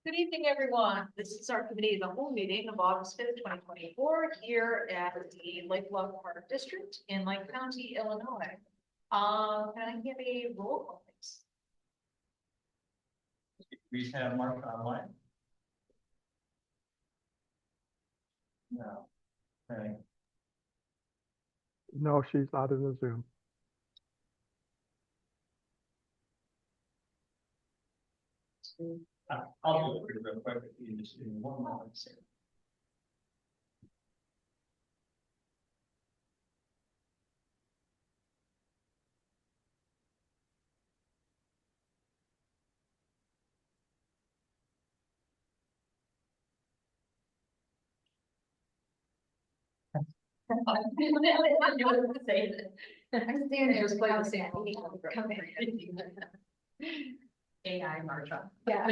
Good evening, everyone. This is our committee of the whole meeting of August 5th, 2024, here at the Lake Bluff Park District in Lake County, Illinois. Can I get a roll call, please? We have Mark online. No. Okay. No, she's not in the Zoom. I'll do it real quick if you just give me 1 moment. I knew what to say. I'm standing there just playing the same. AI Marsha. Yeah.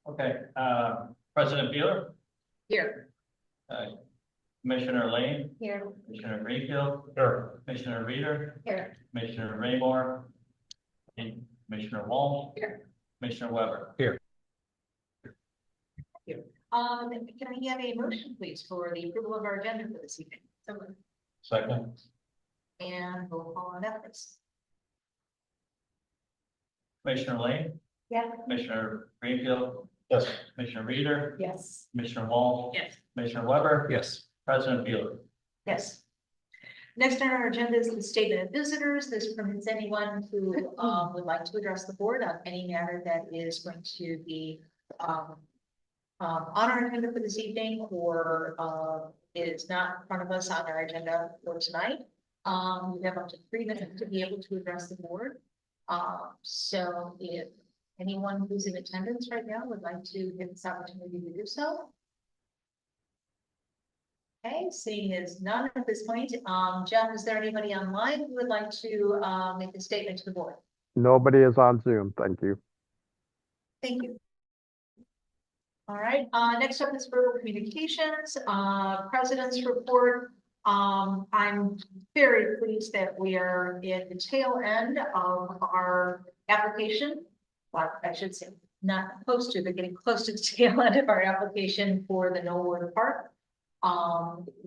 Okay, President Beeler, Here. Commissioner Lane, Here. Commissioner Greenfield, here. Commissioner Reader, Here. Commissioner Raymore, and Commissioner Wall, Here. Commissioner Weber. Can I have a motion, please, for the approval of our agenda for this evening? Second. And roll call on that, please. Commissioner Lane, Yeah. Commissioner Greenfield. Yes. Commissioner Reader, Yes. Commissioner Wall. Yes. Commissioner Weber. Yes. President Beeler. Yes. Next on our agenda is the statement of visitors. This permits anyone who would like to address the board on any matter that is going to be on our agenda for this evening, or is not in front of us on our agenda for tonight. We have up to 3 minutes to be able to address the board. So if anyone who's in attendance right now would like to get this opportunity to do so. Okay, seeing as none at this point, Jeff, is there anybody online who would like to make a statement to the board? Nobody is on Zoom. Thank you. Thank you. All right, next up is verbal communications, president's report. I'm very pleased that we are in the tail end of our application. Well, I should say not close to, but getting close to the tail end of our application for the Knollwood Park.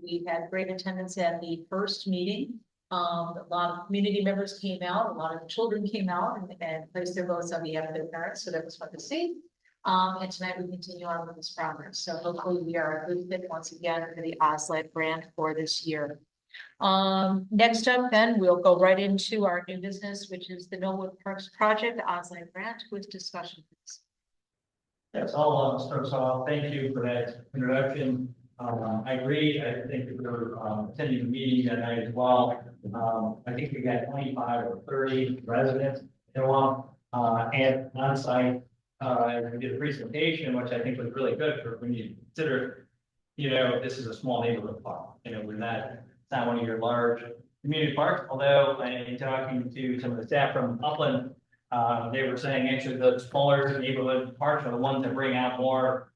We had great attendance at the first meeting. A lot of community members came out, a lot of children came out and placed their votes on behalf of their parents, so that was fun to see. And tonight we continue on with this progress. So hopefully we are a good fit once again for the OSLAD grant for this year. Next up then, we'll go right into our new business, which is the Knollwood Parks Project, OSLAD grant with discussion. Yes, I'll start us off. Thank you for that introduction. I agree. I think we were attending the meeting that night as well. I think we got 25 or 30 residents and on site. We did a presentation, which I think was really good for when you consider, this is a small neighborhood park. It's not one of your large community parks. Although in talking to some of the staff from Upland, they were saying actually the smaller neighborhood parks are the ones that bring out more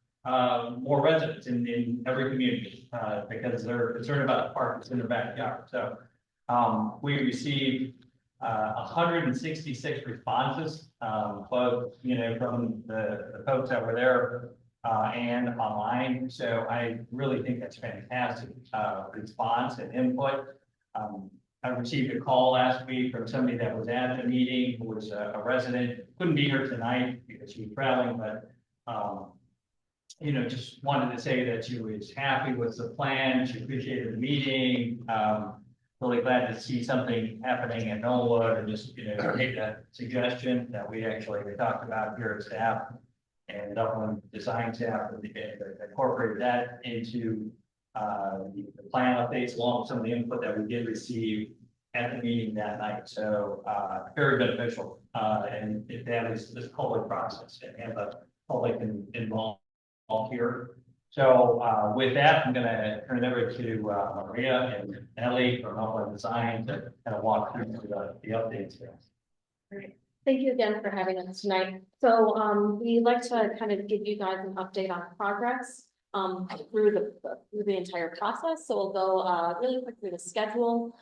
residents in every community because they're concerned about the park that's in their backyard. So we received 166 responses, both from the folks that were there and online. So I really think that's fantastic response and input. I received a call last week from somebody that was at the meeting who was a resident, couldn't be here tonight because she was traveling, but just wanted to say that she was happy with the plan. She appreciated the meeting. Really glad to see something happening at Knollwood, and just take that suggestion that we actually talked about here at staff and Upland design staff and incorporate that into the plan updates along with some of the input that we did receive at the meeting that night. So very beneficial and if that is this public process and have the public involved here. So with that, I'm going to turn it over to Maria and Ellie from Upland Design to kind of walk through the updates here. All right. Thank you again for having us tonight. So we'd like to kind of give you guys an update on progress through the entire process. So we'll go really quick through the schedule,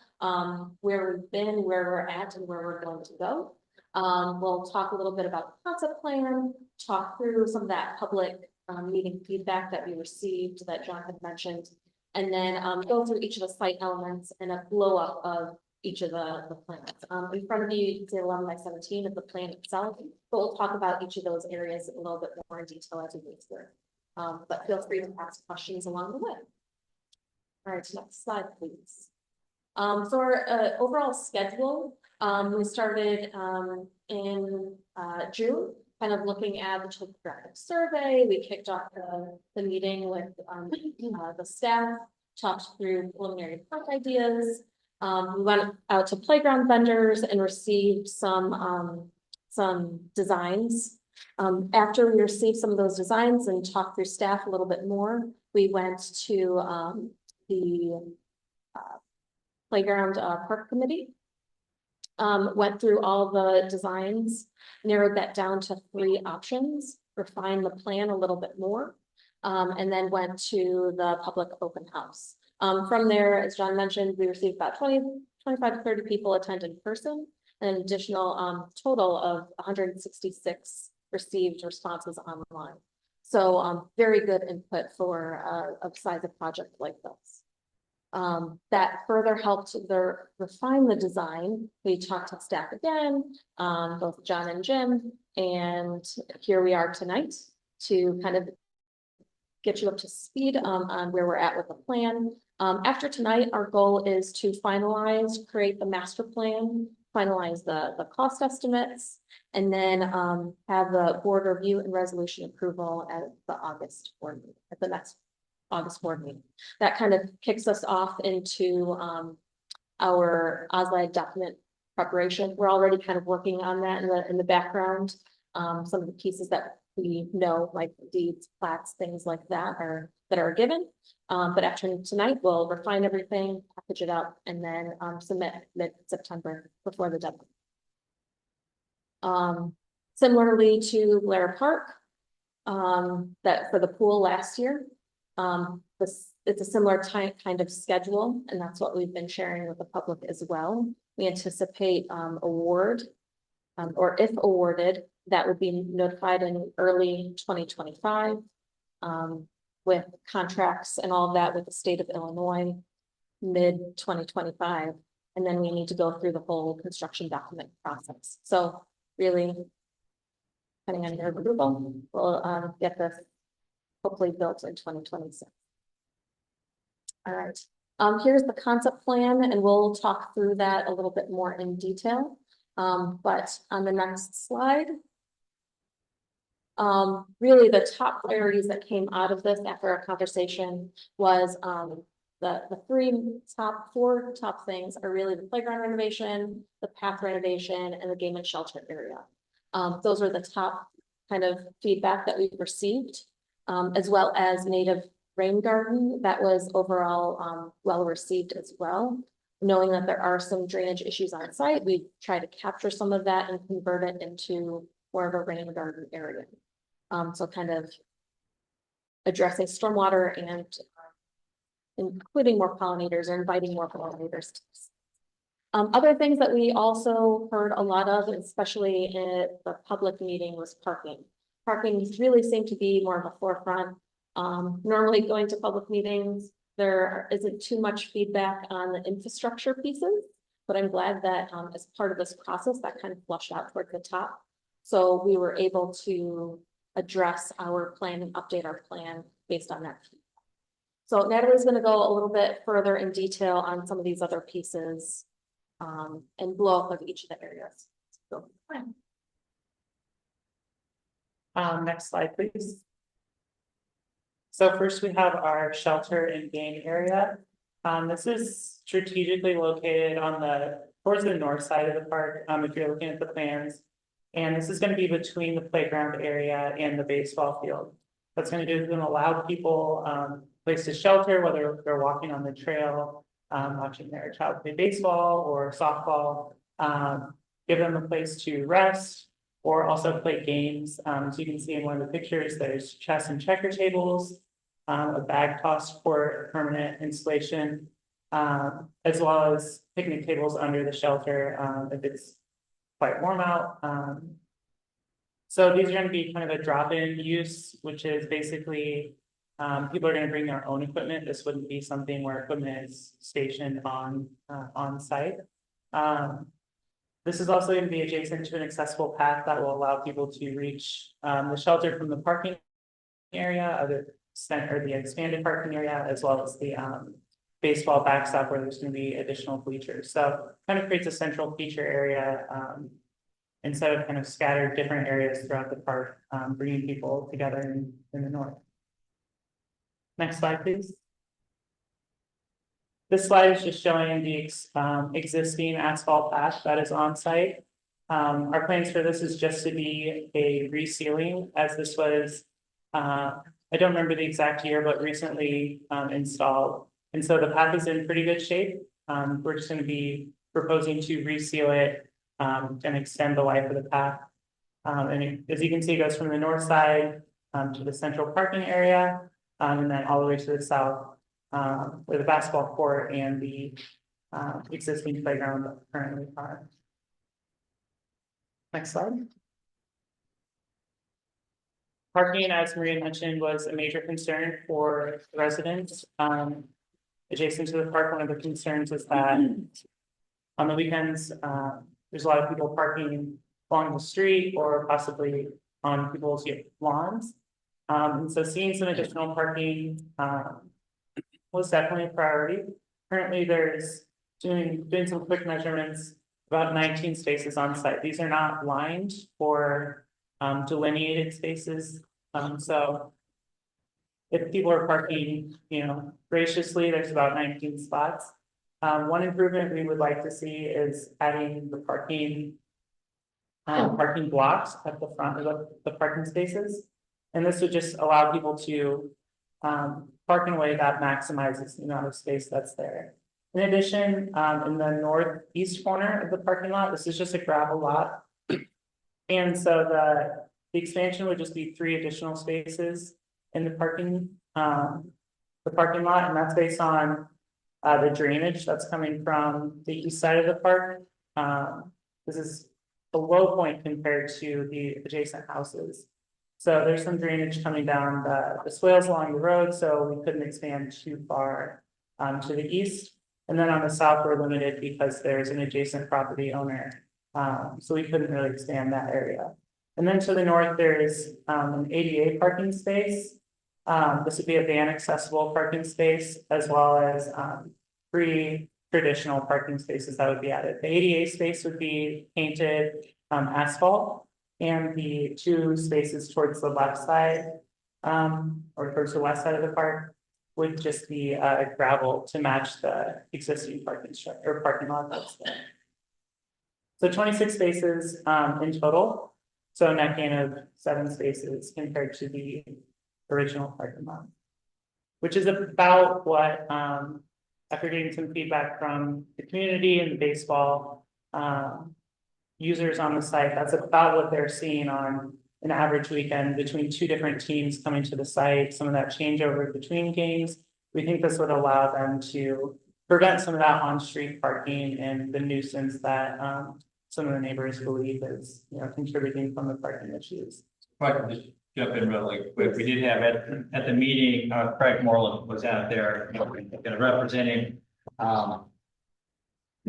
where we've been, where we're at, and where we're going to go. We'll talk a little bit about the concept plan, talk through some of that public meeting feedback that we received that John had mentioned. And then go through each of the site elements and a blow up of each of the plans. In front of you, you can see 11 by 17 of the plan itself, but we'll talk about each of those areas a little bit more in detail as we move through. But feel free to ask questions along the way. All right, next slide, please. So our overall schedule, we started in June, kind of looking at the topographic survey. We kicked off the meeting with the staff, talked through preliminary park ideas. We went out to playground vendors and received some designs. After we received some of those designs and talked through staff a little bit more, we went to the playground park committee. Went through all the designs, narrowed that down to 3 options, refined the plan a little bit more, and then went to the public open house. From there, as John mentioned, we received about 25 to 30 people attend in person, and an additional total of 166 received responses online. So very good input for a size of project like this. That further helped refine the design. We talked to staff again, both John and Jim, and here we are tonight to kind of get you up to speed on where we're at with the plan. After tonight, our goal is to finalize, create the master plan, finalize the cost estimates, and then have the board review and resolution approval at the August board meeting, at the next August board meeting. That kind of kicks us off into our OSLAG document preparation. We're already kind of working on that in the background. Some of the pieces that we know, like deeds, plats, things like that are given. But after tonight, we'll refine everything, package it up, and then submit mid-September before the deadline. Similarly to Blair Park, that for the pool last year, it's a similar kind of schedule, and that's what we've been sharing with the public as well. We anticipate award, or if awarded, that would be notified in early 2025, with contracts and all of that with the state of Illinois, mid 2025, and then we need to go through the whole construction document process. So really, depending on your approval, we'll get this hopefully built in 2026. All right, here's the concept plan, and we'll talk through that a little bit more in detail. But on the next slide, really the top priorities that came out of this after our conversation was the four top things are really the playground renovation, the path renovation, and the game and shelter area. Those are the top kind of feedback that we've received, as well as native rain garden. That was overall well received as well. Knowing that there are some drainage issues on site, we try to capture some of that and convert it into more of a rain garden area. So kind of addressing stormwater and including more pollinators or inviting more pollinators. Other things that we also heard a lot of, especially in the public meeting, was parking. Parking really seemed to be more of a forefront. Normally going to public meetings, there isn't too much feedback on the infrastructure pieces, but I'm glad that as part of this process, that kind of flushed out toward the top. So we were able to address our plan and update our plan based on that. So Natalie's going to go a little bit further in detail on some of these other pieces and blow up of each of the areas. So, next slide, please. So first we have our shelter and game area. This is strategically located towards the north side of the park, if you're looking at the plans. And this is going to be between the playground area and the baseball field. What's going to do is going to allow people place to shelter, whether they're walking on the trail, watching their child play baseball or softball, give them a place to rest, or also play games. So you can see in one of the pictures, there's chess and checker tables, a bag toss court, permanent installation, as well as picnic tables under the shelter if it's quite warm out. So these are going to be kind of a drop-in use, which is basically people are going to bring their own equipment. This wouldn't be something where equipment is stationed on site. This is also going to be adjacent to an accessible path that will allow people to reach the shelter from the parking area of the center, the expanded parking area, as well as the baseball backstop where there's going to be additional bleachers. So kind of creates a central feature area instead of kind of scattered different areas throughout the park, bringing people together in the north. Next slide, please. This slide is just showing the existing asphalt path that is on site. Our plans for this is just to be a resealing, as this was, I don't remember the exact year, but recently installed. And so the path is in pretty good shape. We're just going to be proposing to reseal it and extend the life of the path. As you can see, it goes from the north side to the central parking area, and then all the way to the south, where the basketball court and the existing playground currently are. Next slide. Parking, as Maria mentioned, was a major concern for residents. Adjacent to the park, one of the concerns is that on the weekends, there's a lot of people parking along the street or possibly on people's lawns. And so seeing some additional parking was definitely a priority. Currently, there's doing some quick measurements, about 19 spaces on site. These are not lined or delineated spaces. So if people are parking, graciously, there's about 19 spots. One improvement we would like to see is adding the parking blocks at the front of the parking spaces. And this would just allow people to park in a way that maximizes the amount of space that's there. In addition, in the northeast corner of the parking lot, this is just a gravel lot. And so the expansion would just be 3 additional spaces in the parking lot, and that's based on the drainage that's coming from the east side of the park. This is a low point compared to the adjacent houses. So there's some drainage coming down the swales along the road, so we couldn't expand too far to the east. And then on the south, we're limited because there's an adjacent property owner. So we couldn't really expand that area. And then to the north, there is an ADA parking space. This would be a van accessible parking space, as well as 3 traditional parking spaces that would be added. The ADA space would be painted asphalt, and the 2 spaces towards the left side or towards the west side of the park would just be gravel to match the existing parking structure or parking lot that's there. So 26 spaces in total. So a net gain of 7 spaces compared to the original parking lot, which is about what, after getting some feedback from the community and the baseball users on the site, that's about what they're seeing on an average weekend between 2 different teams coming to the site, some of that changeover between games. We think this would allow them to prevent some of that on-street parking and the nuisance that some of the neighbors believe is contributing from the parking issues. If I can just jump in really quick. We did have at the meeting, Craig Moreland was out there, representing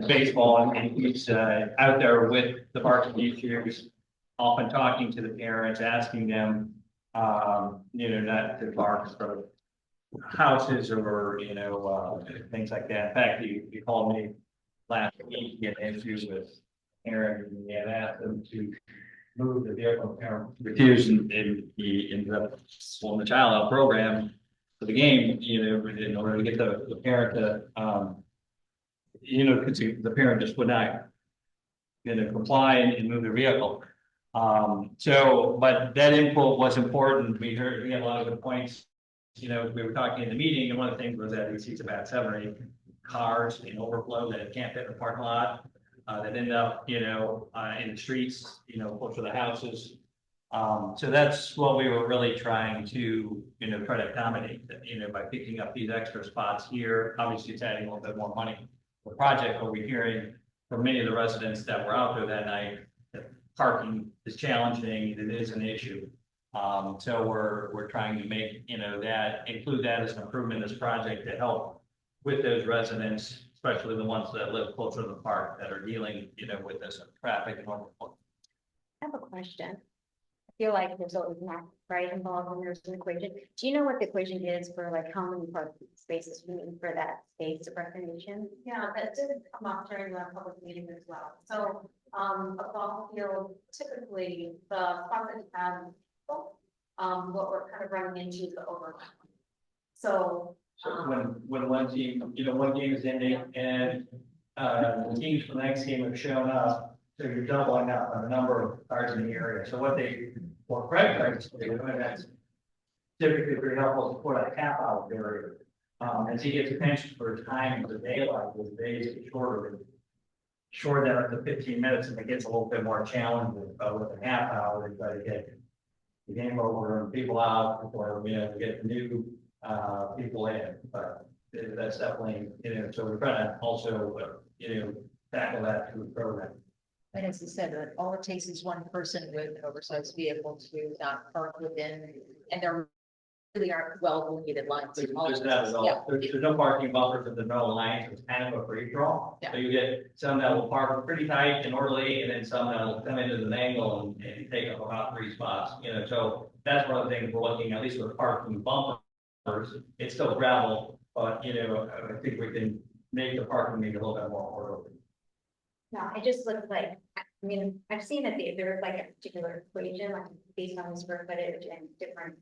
baseball, and he's out there with the varsity cheerleaders, often talking to the parents, asking them, not to park from houses or things like that. In fact, he called me last week to get an issue with Aaron, and he had asked them to move the vehicle. Parent refused, and he ended up pulling the child out of the program for the game. In order to get the parent to, because the parent just would not comply and move the vehicle. But that input was important. We had a lot of good points. We were talking in the meeting, and one of the things was that he sees about 7 or 8 cars in overflow that can't fit in the parking lot, that end up, in the streets, close to the houses. So that's what we were really trying to, try to accommodate, by picking up these extra spots here. Obviously, it's adding a little bit more money to the project, but we're hearing from many of the residents that were out there that night, parking is challenging, it is an issue. So we're trying to make, include that as an improvement in this project to help with those residents, especially the ones that live closer to the park that are dealing, with this traffic and overflow. I have a question. I feel like there's always math, right, involved when there's an equation. Do you know what the equation is for like how many parking spaces we need for that space of recognition? Yeah, that did come up during the public meeting as well. So, a ball field, typically, the public have, what we're kind of running into is the overlap. So, So when one team, one game is ending and, the teams from the next team have shown up, so you're doubling up on the number of cars in the area. So what Craig tries to do, and that's typically very helpful to put a half hour area. As he gets attention for time of the daylight, the days get shorter. Short that up to 15 minutes, and it gets a little bit more challenging with a half hour, to try to get the game over and people out, or, to get the new, people in, but that's definitely, so we're trying to also, tackle that through the program. And as you said, all it takes is one person with an oversized vehicle to not park within, and there really aren't well delineated lines. There's not at all, there's no parking buffers, and there's no lines, it's kind of a free for all. Yeah. So you get some that will park pretty tight and orderly, and then some that will come into an angle and take up about 3 spots, so that's one of the things we're looking, at least with parking bumpers. It's still gravel, but, I think we can make the parking maybe a little bit more orderly. No, it just looks like, I mean, I've seen that there's like a particular equation, like based on the square footage and different,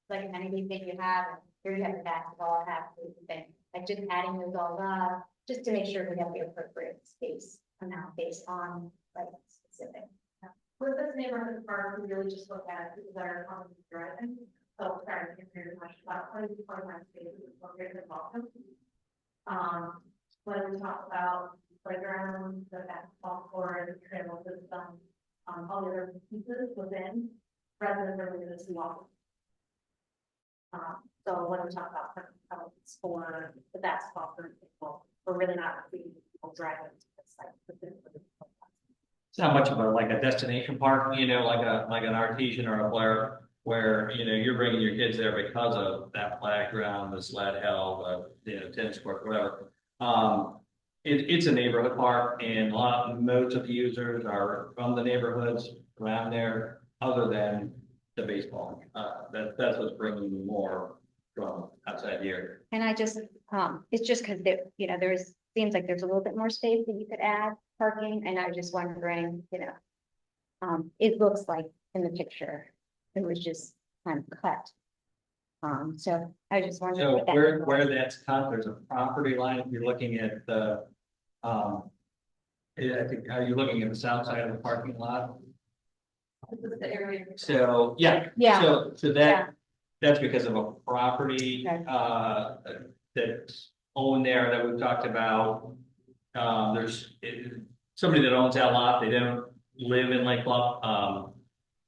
like amenities that you have, here you have the basketball, have the thing, like just adding those all up, just to make sure we have the appropriate space amount based on like specific. with this neighborhood park, we really just look at people that are coming to driving. So, sorry, I can't hear much about 20 spaces, what we're welcome. When we talk about playground, the basketball court, the trail system, all the other pieces within, rather than really just walk. So when we talk about for the basketball, for example, we're really not seeing people driving to the site. It's not much of a destination park, like an Artesian or a Blair, where, you're bringing your kids there because of that flag ground, the sled hill, the tennis court, whatever. It's a neighborhood park, and most of the users are from the neighborhoods around there, other than the baseball. That's what's bringing more from outside here. And I just, it's just because there, seems like there's a little bit more space that you could add parking, and I was just wondering, it looks like in the picture, it was just kind of cut. So I was just wondering. So what that where was. that's cut, there's a property line, if you're looking at the, I think, are you looking at the south side of the parking lot? This is the area. So, yeah. Yeah. So that's because of a property, Okay. that's owned there that we've talked about. There's somebody that owns that lot, they don't live in Lake Bluff,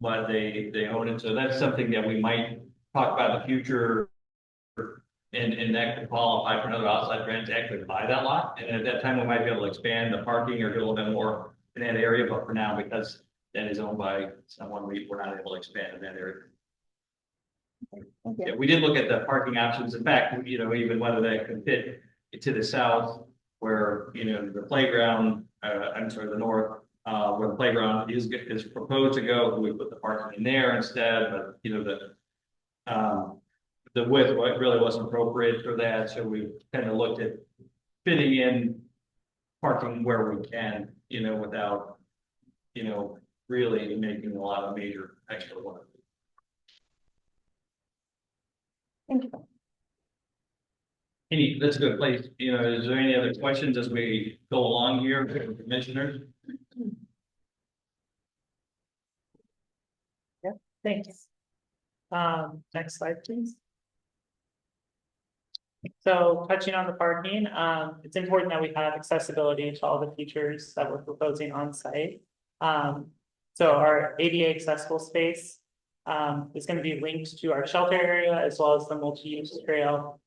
but they own it, so that's something that we might talk about in the future. And that could qualify for another outside grant to actually buy that lot, and at that time, we might be able to expand the parking or do a little bit more in that area, but for now, because that is owned by someone, we're not able to expand in that area. Yeah, we did look at the parking options. In fact, even whether that could fit to the south where, the playground, the north, where the playground is proposed to go, we put the parking in there instead, but, the width really wasn't appropriate for that. So we kind of looked at fitting in parking where we can, without, really making a lot of major extra work. Thank you. That's a good place. Is there any other questions as we go along here, commissioners? Thanks. Next slide, please. So touching on the parking, it's important that we have accessibility to all the features that we're proposing on site. So our ADA accessible space is going to be linked to our shelter area as well as the multi-use trail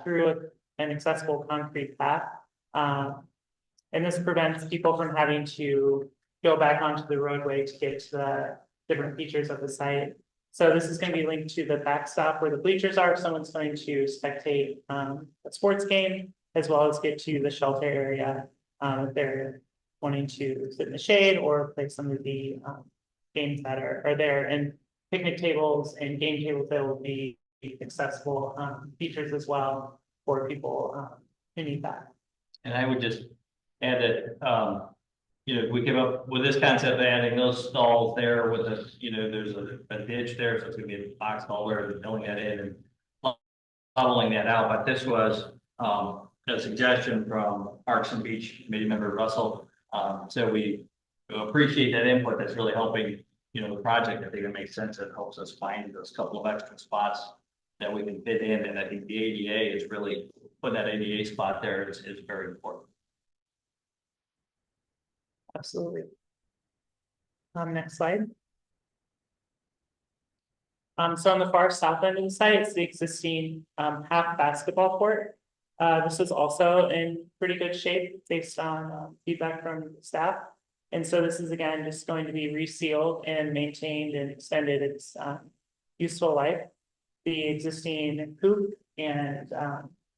through an accessible concrete path. And this prevents people from having to, go back onto the roadway to get to the different features of the site. So this is going to be linked to the backstop where the bleachers are. If someone's going to spectate a sports game, as well as get to the shelter area if they're wanting to sit in the shade or play some of the games that are there. And picnic tables and game tables that will be accessible features as well for people who need that. And I would just add that, you know, we came up with this concept of adding those stalls there with a, you know, there's a ditch there, so it's gonna be a box stall there, and filling that in and leveling that out. But this was, a suggestion from Parks and Beach Committee member Russell. So we appreciate that input. That's really helping, you know, the project. I think it makes sense. It helps us find those couple of extra spots that we can fit in. And I think the ADA is really, putting that ADA spot there is very important. Absolutely. Next slide. So on the far south end of the site, it's the existing half basketball court. This is also in pretty good shape based on feedback from staff. And so this is again just going to be resealed and maintained and extended its useful life. The existing hoop and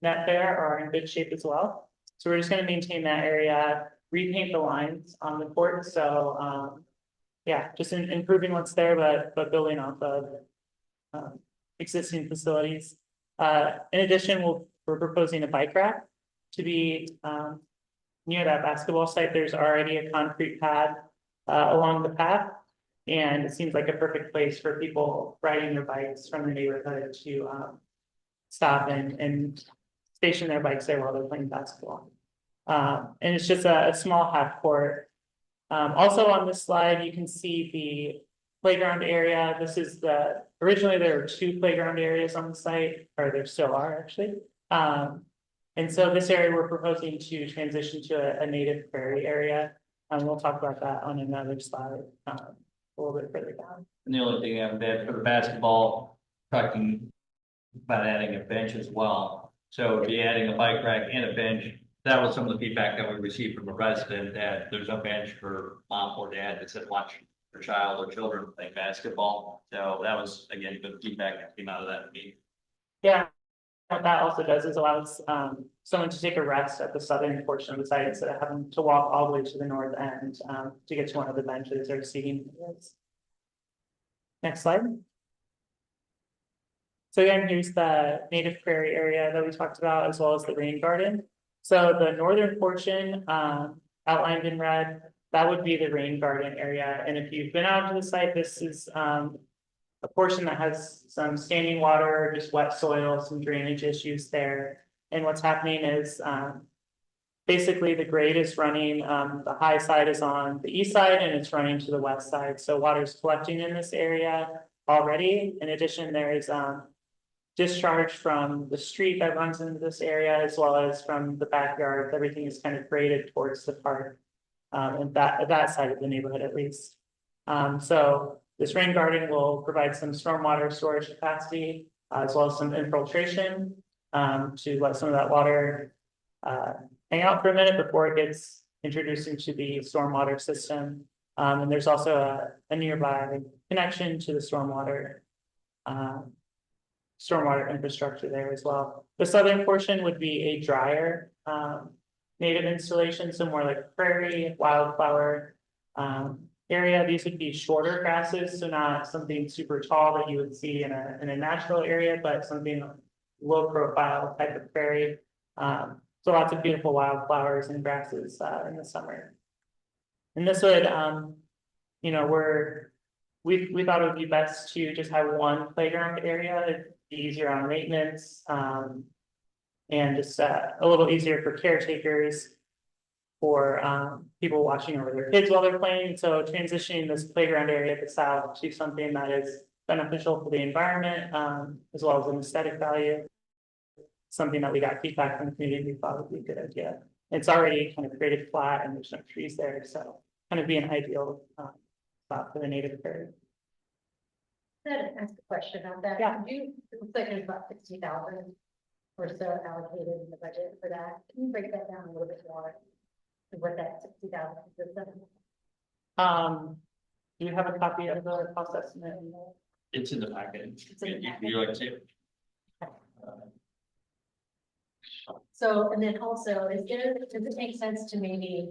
net there are in good shape as well. So we're just going to maintain that area, repaint the lines on the court. So yeah, just improving what's there, but building off of existing facilities. In addition, we're proposing a bike rack to be near that basketball site. There's already a concrete pad along the path, and it seems like a perfect place for people riding their bikes from the neighborhood to stop and station their bikes there while they're playing basketball. And it's just a small half court. Also on this slide, you can see the playground area. This is originally there were 2 playground areas on the site, or there still are actually. And so this area we're proposing to transition to a native prairie area. And we'll talk about that on another slide a little bit further down. And the only thing I would add for the basketball, talking about adding a bench as well. So be adding a bike rack and a bench. That was some of the feedback that we received from a resident, that there's no bench for mom or dad that said watch their child or children play basketball. So that was, again, good feedback that came out of that meeting. Yeah, what that also does is allows someone to take a rest at the southern portion of the site instead of having to walk all the way to the north end to get to one of the benches or seating areas. Next slide. So again, here's the native prairie area that we talked about, as well as the rain garden. So the northern portion outlined in red, that would be the rain garden area. And if you've been out to the site, this is a portion that has some standing water, just wet soil, some drainage issues there. And what's happening is basically the grade is running, the high side is on the east side and it's running to the west side. So water is collecting in this area already. In addition, there is discharge from the street that runs into this area, as well as from the backyard. Everything is kind of graded towards the park, and that side of the neighborhood at least. So this rain garden will provide some stormwater storage capacity, as well as some infiltration to let some of that water hang out for a minute before it gets introduced into the stormwater system. And there's also a nearby connection to the stormwater infrastructure there as well. The southern portion would be a drier native installation, so more like prairie, wildflower area. These would be shorter grasses, so not something super tall that you would see in a natural area, but something low profile type of prairie. So lots of beautiful wildflowers and grasses in the summer. And this would, you know, we thought it would be best to just have one playground area. It'd be easier on maintenance, and just a little easier for caretakers, for people watching over their kids while they're playing. So transitioning this playground area at the south to something that is beneficial for the environment, as well as an aesthetic value. Something that we got feedback from the community, we thought would be a good idea. It's already kind of created flat and there's no trees there, so kind of be an ideal spot for the native prairie. That ask a question on that. Yeah. It looks like there's about 60,000 or so allocated in the budget for that. Can you break that down a little bit more? What that 60,000 consists of? Do you have a copy of the cost estimate? It's in the packet. It's in the You- packet. you like to see it? So, and then also, does it make sense to maybe,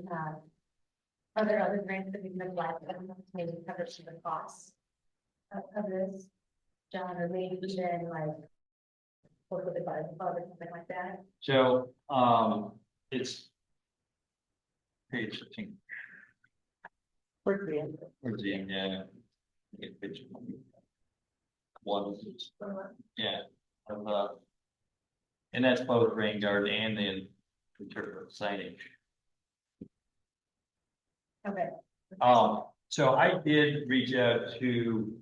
are there other grants that we could apply for them, maybe cover some of the costs of this? John, or maybe even like, work with the budget or something like that? So, it's page 15. For the end. Where's the end? Yeah. Get page one. Yeah. Of, and that's both rain garden and then interpret signage. Okay. So I did reach out to,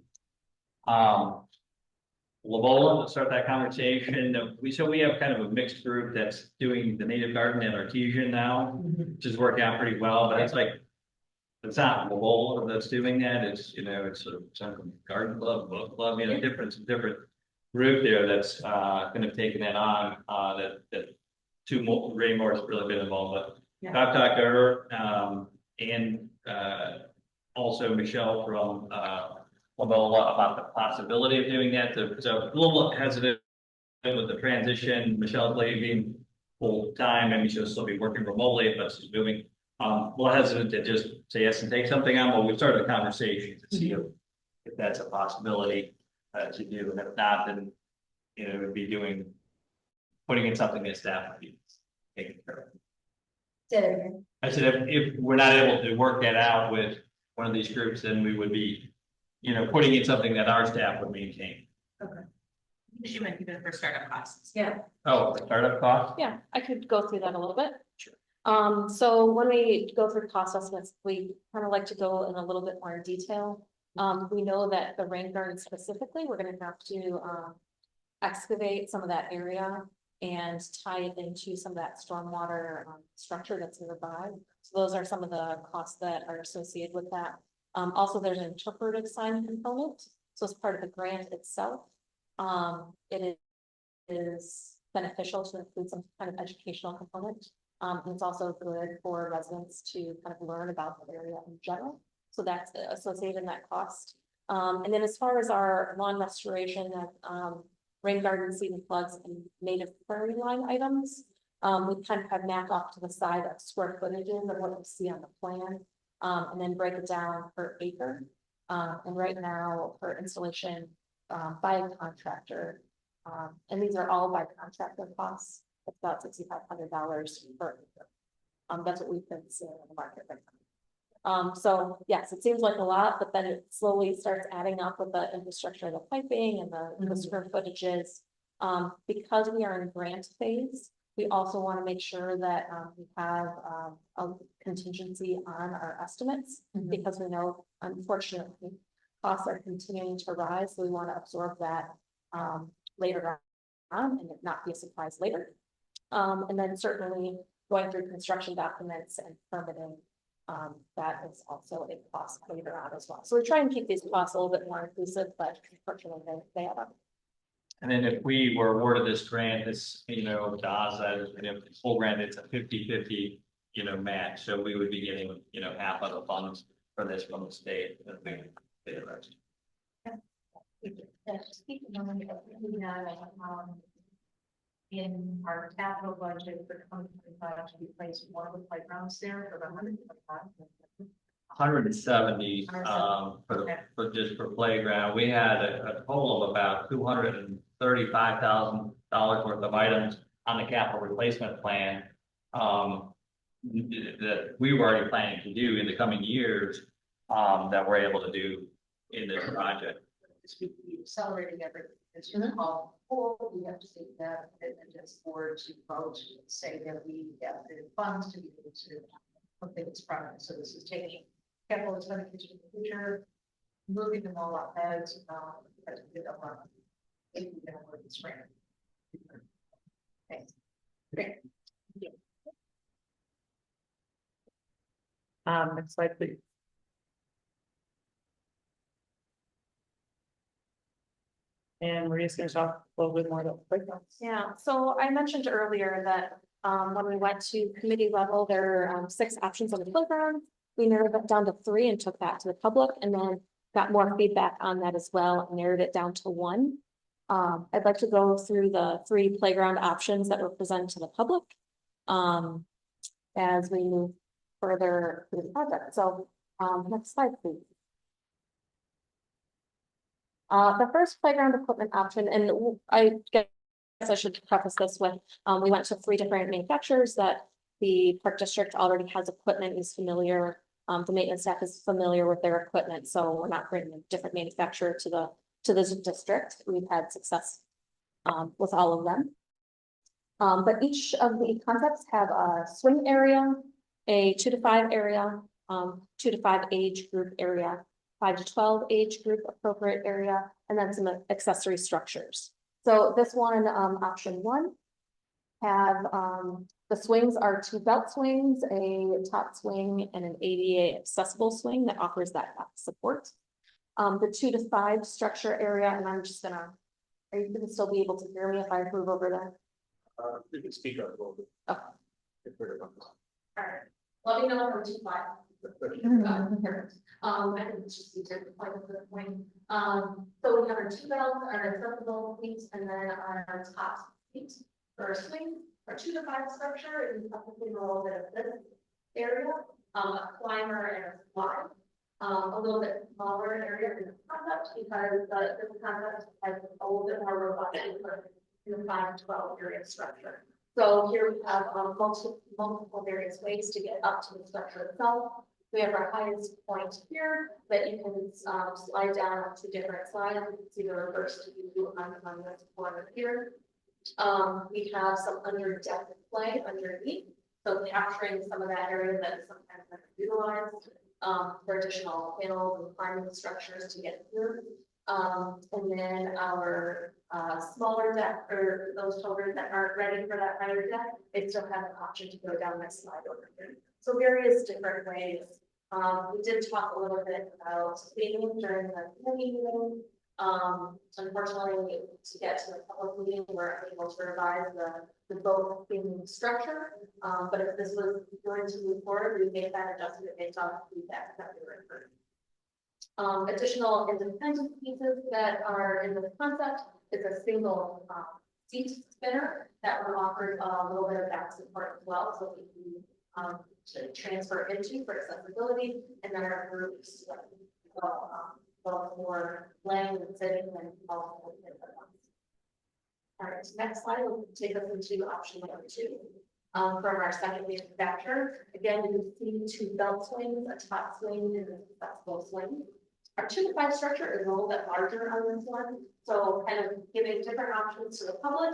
Labola to start that conversation. So we have kind of a mixed group that's doing the native garden and artesian now, which is working out pretty well, but it's like, it's not Labola that's doing that. It's, it's some garden club, book club, different group there that's, kind of taking that on, that Raymore has really been involved with. I've talked to her, and, also Michelle from, Labola about the possibility of doing that. So a little hesitant with the transition. Michelle's leaving full time, maybe she'll still be working remotely, but she's moving. A little hesitant to just say yes and take something on, but we started a conversation to see if that's a possibility to do, and if not, then it would be putting in something that staff would be taking care of. So, I said if we're not able to work that out with one of these groups, then we would be, putting in something that our staff would maintain. She might be the for startup costs. yeah, Oh, the startup cost? Yeah, I could go through that a little bit. Sure. So when we go through cost estimates, we kind of like to go in a little bit more detail. We know that the rain garden specifically, we're gonna have to, excavate some of that area and tie it into some of that stormwater, structure that's nearby. So those are some of the costs that are associated with that. Also, there's an interpretive sign component. So as part of the grant itself, it is beneficial to include some kind of educational component. And it's also good for residents to kind of learn about the area in general. So that's associated in that cost. And then as far as our lawn restoration, rain garden, seed and plugs, and native prairie line items, we kind of have mapped off to the side of square footages of what you see on the plan, and then break it down per acre. And right now, for installation by a contractor, and these are all by contractor costs, it's about $6,500 per acre. That's what we've been seeing in the market right now. So yes, it seems like a lot, but then it slowly starts adding up with the infrastructure, the piping and the square footages. Because we are in grant phase, we also want to make sure that we have a contingency on our estimates, because we know, unfortunately, costs are continuing to rise. So we want to absorb that later on and it not be a surprise later. And then certainly going through construction documents and permitting, that is also a cost later on as well. So we try and keep these costs a little bit more inclusive, but unfortunately they add up. And then if we were awarded this grant, this, DASA, full grant, it's a 50-50, match. So we would be getting, half of the funds for this from the state. And we pay the rest. speaking of, we have, in our capital budget for 2025 to replace one of the playgrounds there for the 125. 170, for just for playground. We had a total of about $235,000 worth of items on the capital replacement plan, that we were already planning to do in the coming years, that we're able to do in this project. Accelerating everything, as you recall, or we have to take that and just board to vote, say that we have the funds to be able to complete this project. So this is taking capital expenditures in the future, moving them all up as, as we get on. If we can work this grant. Thanks. Great. Next slide, please. And Maria's going to talk a little bit more about the playgrounds. Yeah, so I mentioned earlier that when we went to committee level, there are 6 options on the playground. We narrowed that down to 3 and took that to the public, and then got more feedback on that as well, and narrowed it down to 1. I'd like to go through the 3 playground options that were presented to the public. As we move further through the project. So, next slide, please. The first playground equipment option, and I guess I should preface this with, we went to 3 different manufacturers that the park district already has equipment, is familiar. The maintenance staff is familiar with their equipment, so we're not bringing a different manufacturer to this district. We've had success with all of them. But each of the concepts have a swing area, a 2 to 5 area, 2 to 5 age group area, 5 to 12 age group appropriate area, and then some accessory structures. So this one, option 1, have the swings are 2 belt swings, a top swing, and an ADA accessible swing that offers that back support. The 2 to 5 structure area, and I'm just gonna, are you gonna still be able to hear me if I move over there? You can speak up a little bit. Okay. All right, let me know if I'm too quiet. I think it's just easier to point to the point. So we have our 2 belts, our accessible feet, and then our top feet for swing. Our 2 to 5 structure is probably a little bit of this area, a climber and a slide. A little bit smaller area in the concept because this concept has a little bit more robust in the 5 to 12 area structure. So here we have multiple various ways to get up to the structure itself. We have our highest point here that you can slide down up to different slides. You can see the reverse view on this corner here. We have some under deck play underneath, so capturing some of that area that is sometimes utilized for additional panels and climbing structures to get through. And then our smaller deck for those children that aren't ready for that higher deck, they still have an option to go down that slide over here. So various different ways. We did talk a little bit about theming during the committee meeting. Unfortunately, to get to the public meeting, we're able to revise the both theming structure. But if this was going to move forward, we made that adjustment based on feedback that we were heard. Additional independent pieces that are in the concept is a single seat spinner that we're offered a little bit of back support as well, so we can to transfer into for accessibility, and then our groups well for laying and sitting and all. All right, next slide will take us into option number 2. From our second manufacturer, again, you can see 2 belt swings, a top swing, and a accessible swing. Our 2 to 5 structure is a little bit larger on this one, so kind of giving different options to the public,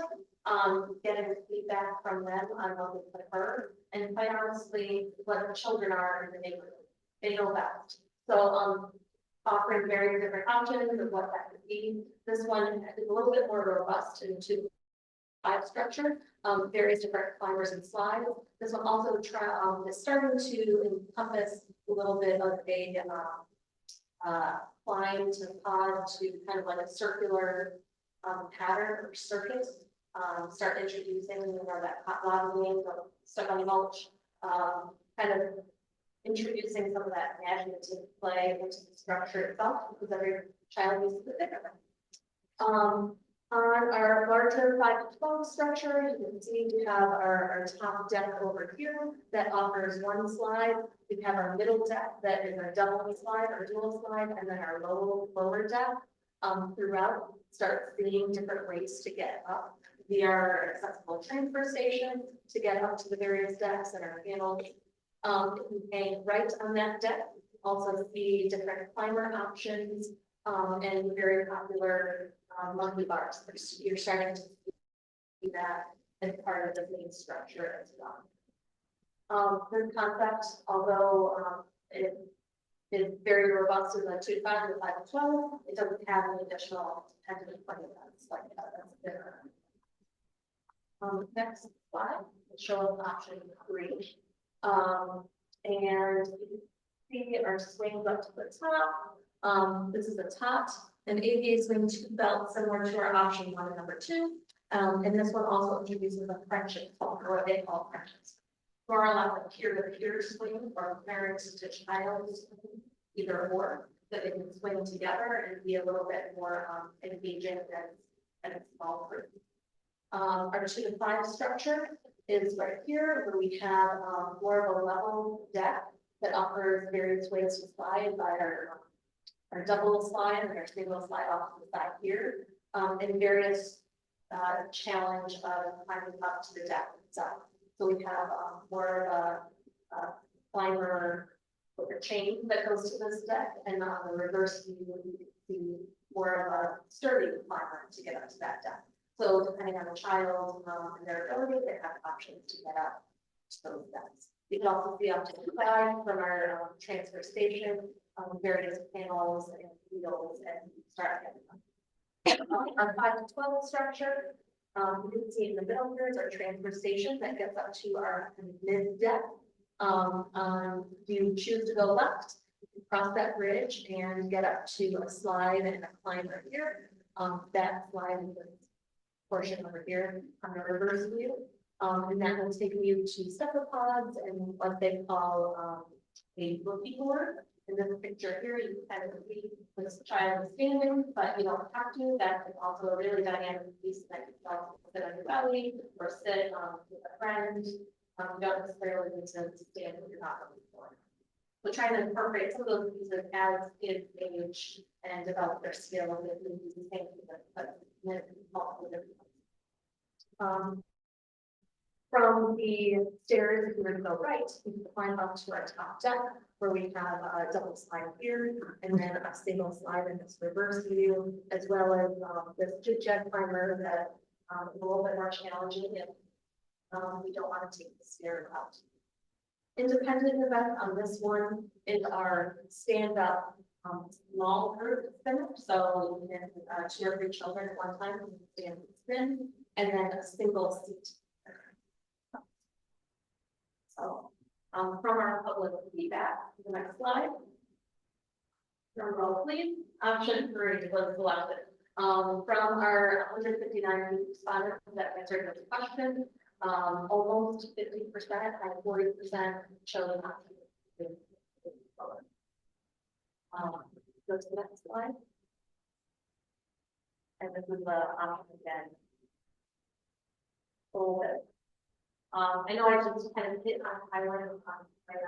getting feedback from them on what they prefer, and quite honestly, what the children are in the neighborhood. They know best. So offering very different options of what that could be. This one is a little bit more robust in 2 to 5 structure, various different climbers and slides. This one also is starting to encompass a little bit of a climb to pod to kind of like a circular pattern or circuit. Start introducing that hot lava stuck on mulch, kind of introducing some of that imaginative play into the structure itself, because every child uses it differently. On our larger 5 to 12 structure, you can see we have our top deck over here that offers 1 slide. We have our middle deck that is a double slide or dual slide, and then our lower deck throughout start seeing different ways to get up. We are accessible transfer station to get up to the various decks and our panels. And right on that deck, also see different climber options and very popular monkey bars. You're starting to see that as part of the main structure as well. This concept, although it is very robust in the 2 to 5 and the 5 to 12, it doesn't have any additional dependent play events like that. That's different. Next slide will show us option 3. And you can see our swings up to the top. This is the top, an ADA swing 2 belt similar to our option 1 and number 2. And this one also introduces a friendship or what they call friendships. more or less a peer-to-peer swing or parents to child, either or, that they can swing together and be a little bit more engaging than a small group. Our 2 to 5 structure is right here, where we have more of a level deck that offers various ways to slide by our double slide and our single slide off to the side here, and various challenge of climbing up to the deck itself. So we have more of a climber with a chain that goes to this deck, and on the reverse view, you can see more of a sturdy climber to get up to that deck. So depending on the child and their ability, they have options to get up to those decks. You can also see up to the side from our transfer station, various panels and wheels and start getting up. Our 5 to 12 structure, you can see in the middle here is our transfer station that gets up to our mid deck. You choose to go left, you can cross that bridge and get up to a slide and a climber here. That slide is portion over here on the reverse view. And that will take you to cephalopods and what they call a boogie board. In this picture here, you can kind of see this child is standing, but you don't have to. That is also a really dynamic piece that you can also sit on your belly or sit with a friend. You don't necessarily need to stand if you're not looking for it. We're trying to incorporate some of those pieces as kids age and develop their skills and do the same thing, but multiple different ways. From the stairs, if you were to go right, you can climb up to our top deck where we have a double slide here and then a single slide in this reverse view, as well as this jig jet climber that is a little bit more challenging if we don't want to take the stair out. Independent event on this one is our stand-up small group spin. So you can 2 or 3 children at one time can stand and spin, and then a single seat. So from our public feedback, the next slide. Drum roll, please. Option 3 was selected. From our 159 respondents that answered this question, almost 50% and 40% chose not to. Go to the next slide. And this is the option again. Full width. I know I just kind of hit on highlight of right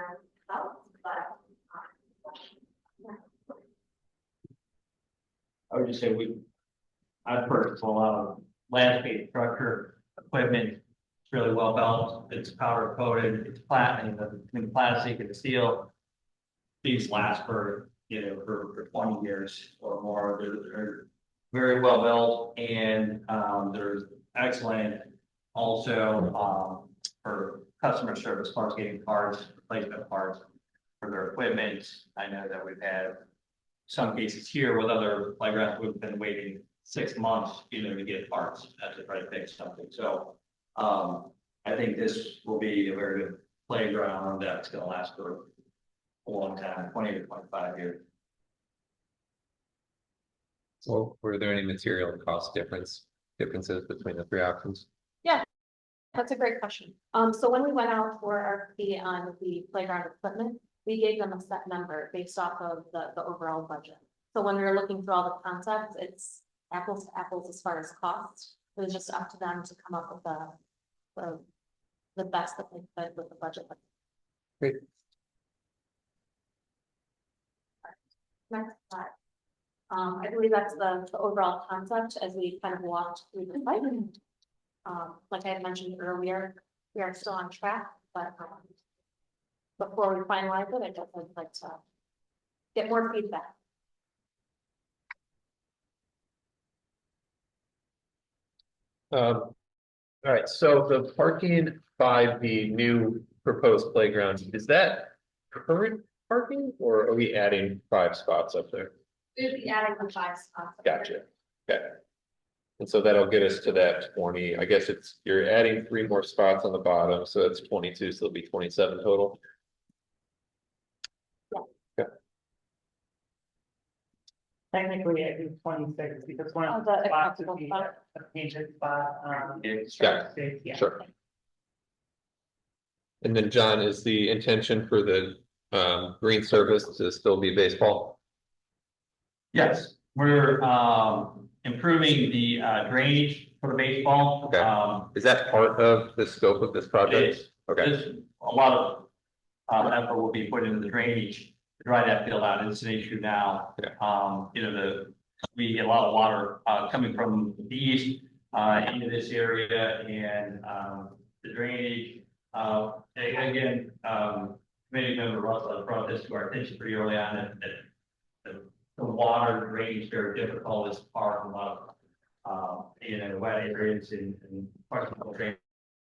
now, but I would just say I've purchased a lot of landscape structure equipment. It's really well built. It's powder coated. It's platinum between plastic and steel. These last for for 20 years or more. They're very well built, and they're excellent. Also, for customer service, as far as getting parts, replacement parts for their equipment. I know that we've had some cases here with other playgrounds, we've been waiting 6 months, to get parts to try to fix something. So, I think this will be a very good playground that's going to last for a long time, 20 to 25 years. So were there any material cost differences between the 3 options? That's a great question. So when we went out for RFP on the playground equipment, we gave them a set number based off of the overall budget. So when we were looking through all the concepts, it's apples to apples as far as cost. It was just up to them to come up with the best that they could with the budget. Great. Next slide. I believe that's the overall concept as we kind of walked through the site. Like I had mentioned earlier, we are still on track, but before we finalize it, I definitely would like to get more feedback. All right, so the parking by the new proposed playground, is that current parking or are we adding 5 spots up there? we'll be adding the 5 spots. Gotcha. Okay. And so that'll get us to that 20. I guess you're adding 3 more spots on the bottom, so that's 22, so it'll be 27 total. Yeah. Technically, I think 26 because one of Oh, the the spots would accessible be spot. a painted spot. Yeah, Yeah. sure. And then John, is the intention for the green service to still be baseball? Yes, we're improving the drainage for the baseball. Okay. Is that part of the scope of this project? It is. Okay. There's a lot of effort will be put into the drainage to dry that field out. It's an issue now. Okay. We get a lot of water coming from the east into this area, and the drainage. Again, committee member Russell brought this to our attention pretty early on that the water drainage is very difficult as part of a lot of wet areas and questionable drainage.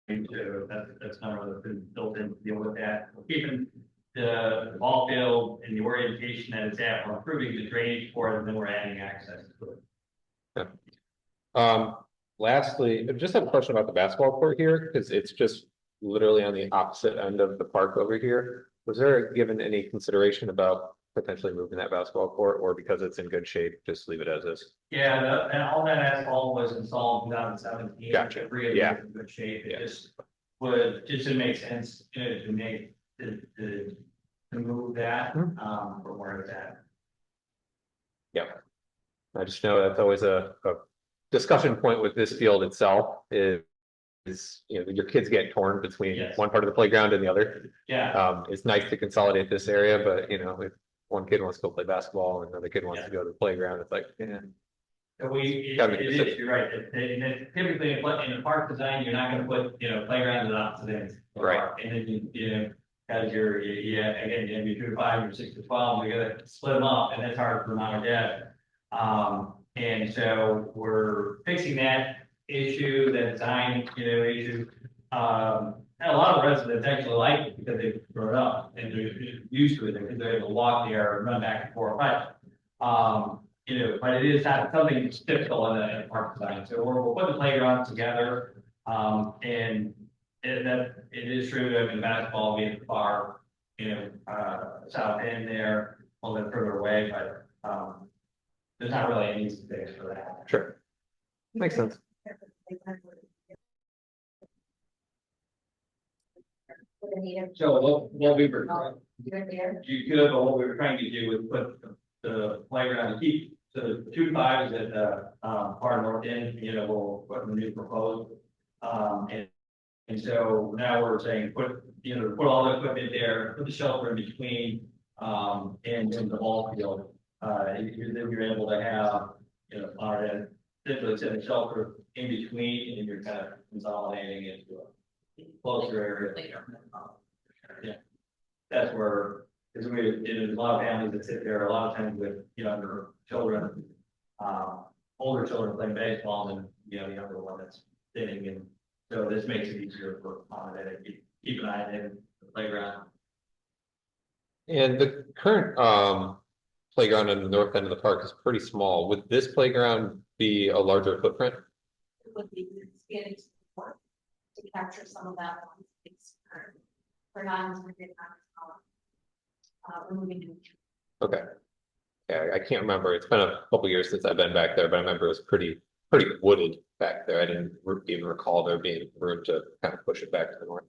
So that's not really been built in to deal with that. We're keeping the ball field and the orientation that it's at, we're improving the drainage for it, and then we're adding access to it. Lastly, I just have a question about the basketball court here, because it's just literally on the opposite end of the park over here. Was there given any consideration about potentially moving that basketball court, or because it's in good shape, just leave it as is? Yeah, and all that asphalt was installed in 2017. Gotcha. Yeah. In good shape. It just didn't make sense to move that from where it's at. Yeah. I just know that's always a discussion point with this field itself is your kids get torn between one part of the playground and the other. Yeah. It's nice to consolidate this area, but if one kid wants to go play basketball and another kid wants to go to the playground, it's like, You're right. Typically in the park design, you're not going to put playgrounds at opposite ends. Right. And then because you're 2 to 5 or 6 to 12, you got to split them up, and that's hard for mom or dad. And so we're fixing that issue, that design issue. And a lot of residents actually like it because they've grown up and they're used to it because they're able to walk there and run back and forth. But but it is not something that's typical in a park design. So we're putting the playground together, and it is true that in basketball being far, south end there, a little bit further away, but there's not really any space for that. Sure. Makes sense. So what we were, There. you could, but what we were trying to do was put the playground and keep, so the 2 to 5 is at the far north end, we'll put the new proposed. And so now we're saying put all the equipment there, put the shelter in between, and the ball field. Then you're able to have, typically set a shelter in between, and you're kind of consolidating into a closer area. Yeah, that's where, because there's a lot of families that sit there a lot of times with younger children, older children playing baseball, and the younger one that's sitting, and so this makes it easier for mom and dad to keep an eye on the playground. And the current playground on the north end of the park is pretty small. Would this playground be a larger footprint? It would be expanding support to capture some of that. For removing. Okay. Yeah, I can't remember. It's been a couple years since I've been back there, but I remember it was pretty wooded back there. I didn't even recall there being room to kind of push it back to the north.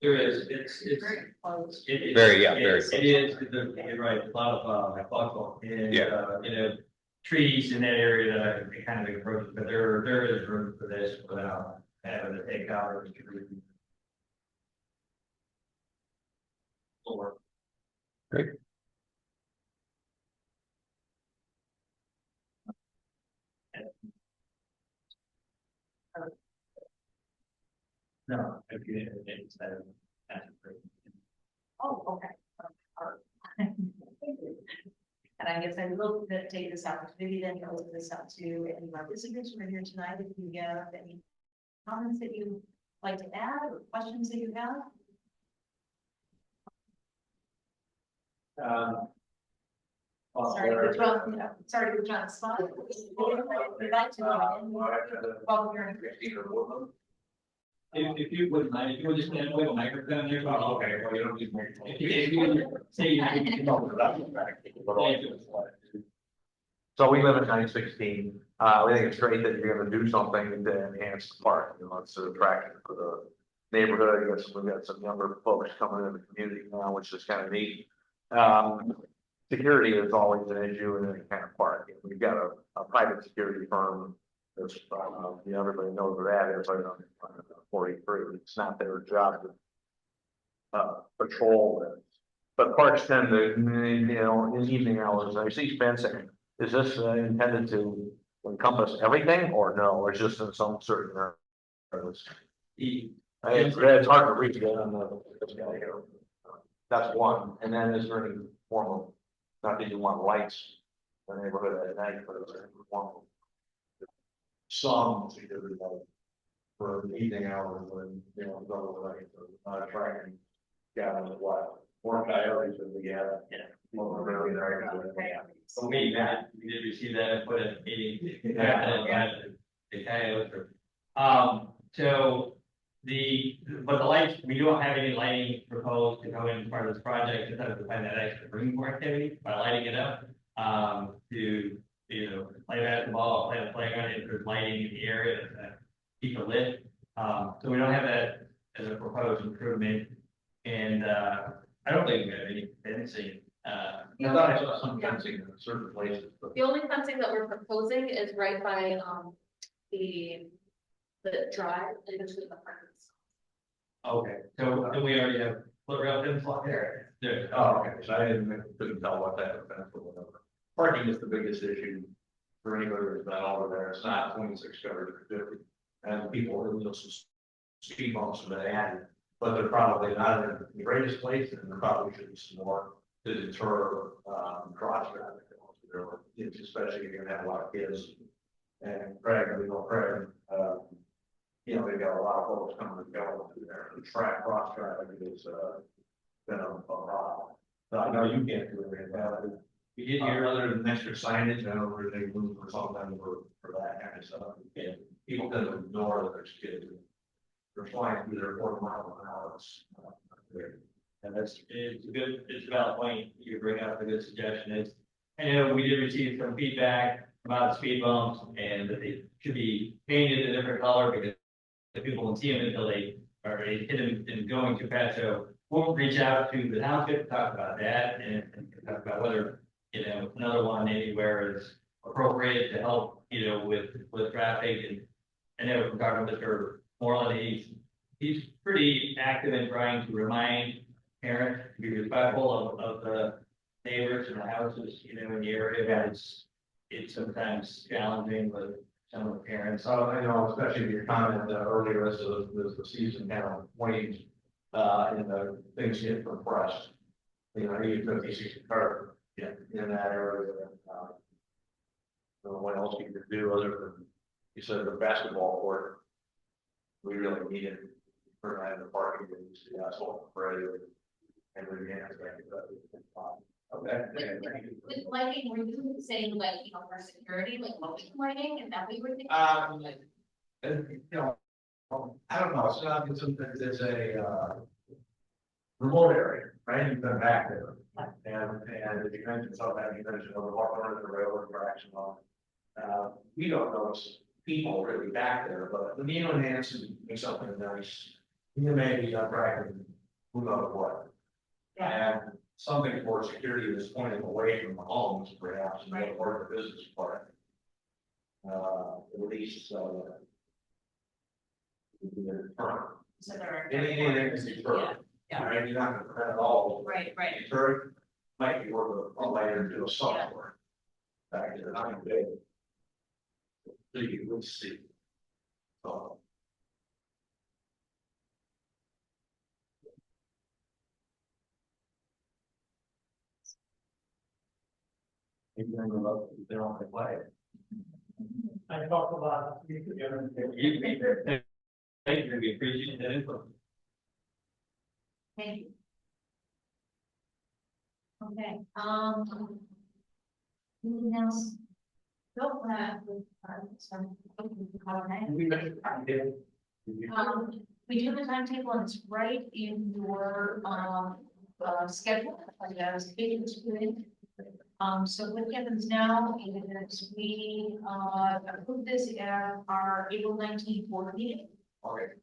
There is, it's Very close. Very close. It is, you're right, a lot of buckle and, trees in that area that I kind of approach, but there is room for this without having to take out or tree. Great. No, if you it's Oh, okay. Thank you. And I guess I will take this opportunity then to open this up to any of our visitors who are here tonight. If you have any comments that you'd like to add or questions that you have. Sorry to put you on the spot. We'd like to know. Well, you're if you wouldn't mind, if you would just stand with a microphone there. Oh, okay, well, you don't need more. If you would say you can talk about it. So we live in 916. We think it's great that you're gonna do something to enhance the park, it's an attraction for neighborhood. We've got some younger folks coming in the community now, which is kind of neat. Security is always an issue in any kind of park. We've got a private security firm. That's, everybody knows where that is, right on 43. It's not their job to patrol it. But parks tend to, in evening hours, I see fencing. Is this intended to encompass everything or no, or just in some certain areas? It's hard to read on this guy here. That's one. And then is there any form of, not that you want lights in the neighborhood at night, but is there any form of some security light for the evening hours when, go like, tracking down the what? More coyotes than we have. Yeah. Well, really, there. So we did receive that input at the meeting. The coyotes are, so but the lights, we don't have any lighting proposed to go in part of this project, just have to find that extra room for activity by lighting it up. To, play basketball, play the playground, if there's lighting in the area, keep it lit. So we don't have that as a proposed improvement. And, I don't think we have any fencing. I thought I saw some fencing in certain places, but The only fencing that we're proposing is right by, the drive in between the apartments. Okay, so then we already have foot rail fence lock there. okay, so I couldn't tell what that was or whatever. Parking is the biggest issue for anybody that's been over there. It's not 26 covered or 50. And people, some speed bumps have been added, but they're probably not in the greatest place, and there probably should be some more to deter cross traffic. Especially if you're gonna have a lot of kids. And Craig, Craig, they've got a lot of folks coming and going through there. The cross traffic is been a problem. So I know you can't do anything about it. We did hear other than extra signage, I know where they move or something for that kind of stuff. And people tend to ignore that there's kids. They're flying through their 4 miles an hour. And it's a valid point. You bring up a good suggestion. We did receive some feedback about the speed bumps and that they should be painted a different color because the people won't see them until they hit them and going too fast. So we'll reach out to the township, talk about that and talk about whether, another one anywhere is appropriate to help, with traffic and then we're talking with Mr. Moreland. He's pretty active in trying to remind parents to be respectful of the neighbors and the houses, in the area. It's sometimes challenging with some of the parents. So I know, especially your comment earlier as the season kind of wanes, and the things get compressed. You 50, 60 cars in that area. I don't know what else you could do other than you said the basketball court. We really need it for that in the parking, the asphalt parade, and we can okay. With lighting, were you saying like, for security, like motion lighting, and that we were thinking? I don't know, it's a remote area, right? You've been back there. And if you mentioned something, you mentioned the railroad traction on. We don't notice people really back there, but when you enhance and do something nice, you may be attracting who knows what. And something for security is pointing away from the homes, perhaps, and not part of the business part. At least, So there are. anything that can deter. Yeah. Right, you're not gonna prevent all. Right. Deter might be worth a layer to do a software. Back there, not gonna be. So you will see. So. They're on the way. I talked about you thank you, we appreciate that input. Thank you. Okay, anything else? Nope, sorry. We do have a timetable and it's right in your, schedule, as Katie doing. So what happens now is we, approve this at our April 19th board meeting. Okay.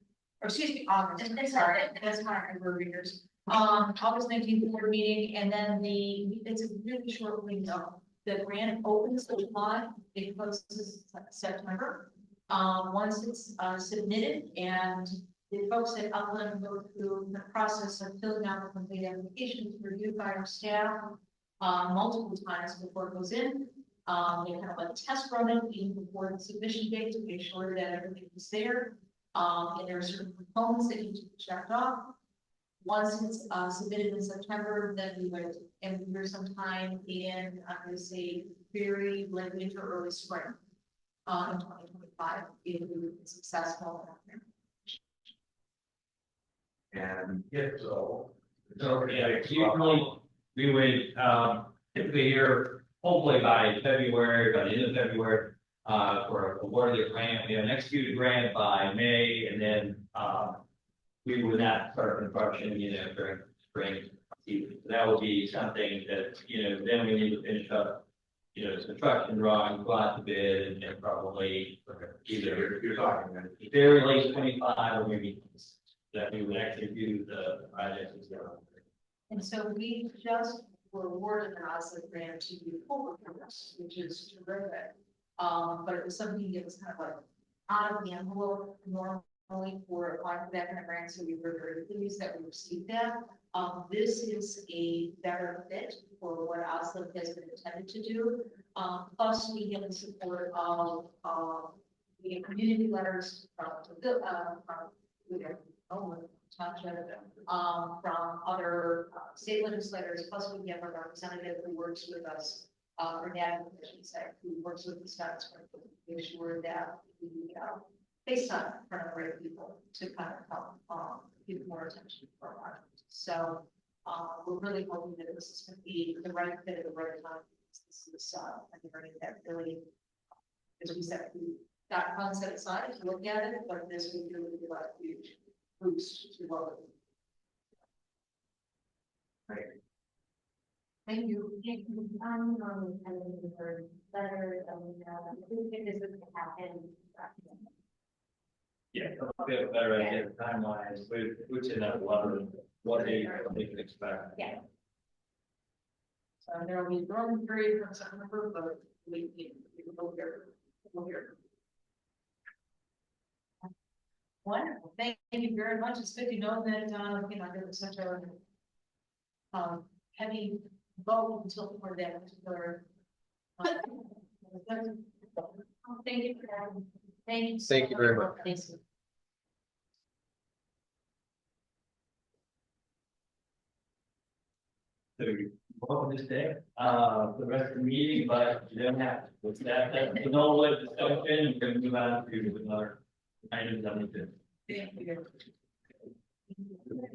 or excuse me, August, sorry, that's my readers. August 19th board meeting, and then it's a really short window. The grant opens to apply, it closes September. Once it's submitted and the folks at Upland go through the process of filling out the complete applications reviewed by our staff multiple times before it goes in. They kind of like test run it even before the submission date to make sure that everything is there. And there are certain components that need to be checked off. Once it's submitted in September, then we would enter some time in, I'm going to say, very late winter, early spring in 2025, if we were successful. And If so. So, yeah, usually we would, typically hear, hopefully by February, by the end of February, for award of the grant, we have an executed grant by May, and then, we would not start construction, during spring season. So that would be something that, then we need to finish up, construction drawing, go out to bid, and probably either you're talking, very late 25 or maybe that we would actually do the project as well. And so we just were awarded an OSLA grant to do full repairs, which is terrific. But it was something that was kind of like out of the envelope normally for applying for that kind of grant. So we were very pleased that we received that. This is a better fit for what OSLA has been intended to do. Plus we get the support of the community letters from other state legislators, plus we have a representative who works with us, or NAB, who works with the status to make sure that we face on in front of the right people to kind of help give more attention to our project. So we're really hoping that this is going to be the right fit at the right time. This is that really, as we said, we got funds set aside to look at it, but this would really be like a huge boost to what we. Great. Thank you. Yeah, a bit better idea of timelines, which in that letter, what they can expect. Yeah. So there will be a growing period from September, but we will hear. Wonderful. Thank you very much. It's good to know that, there was such a heavy vote until for that particular. Thank you for that. Thank you. Thank you very much. Thanks. So you're welcome to stay, the rest of the meeting, but you don't have to. With that, that's the normal discussion, we're gonna move on to another item that we did. Thank you.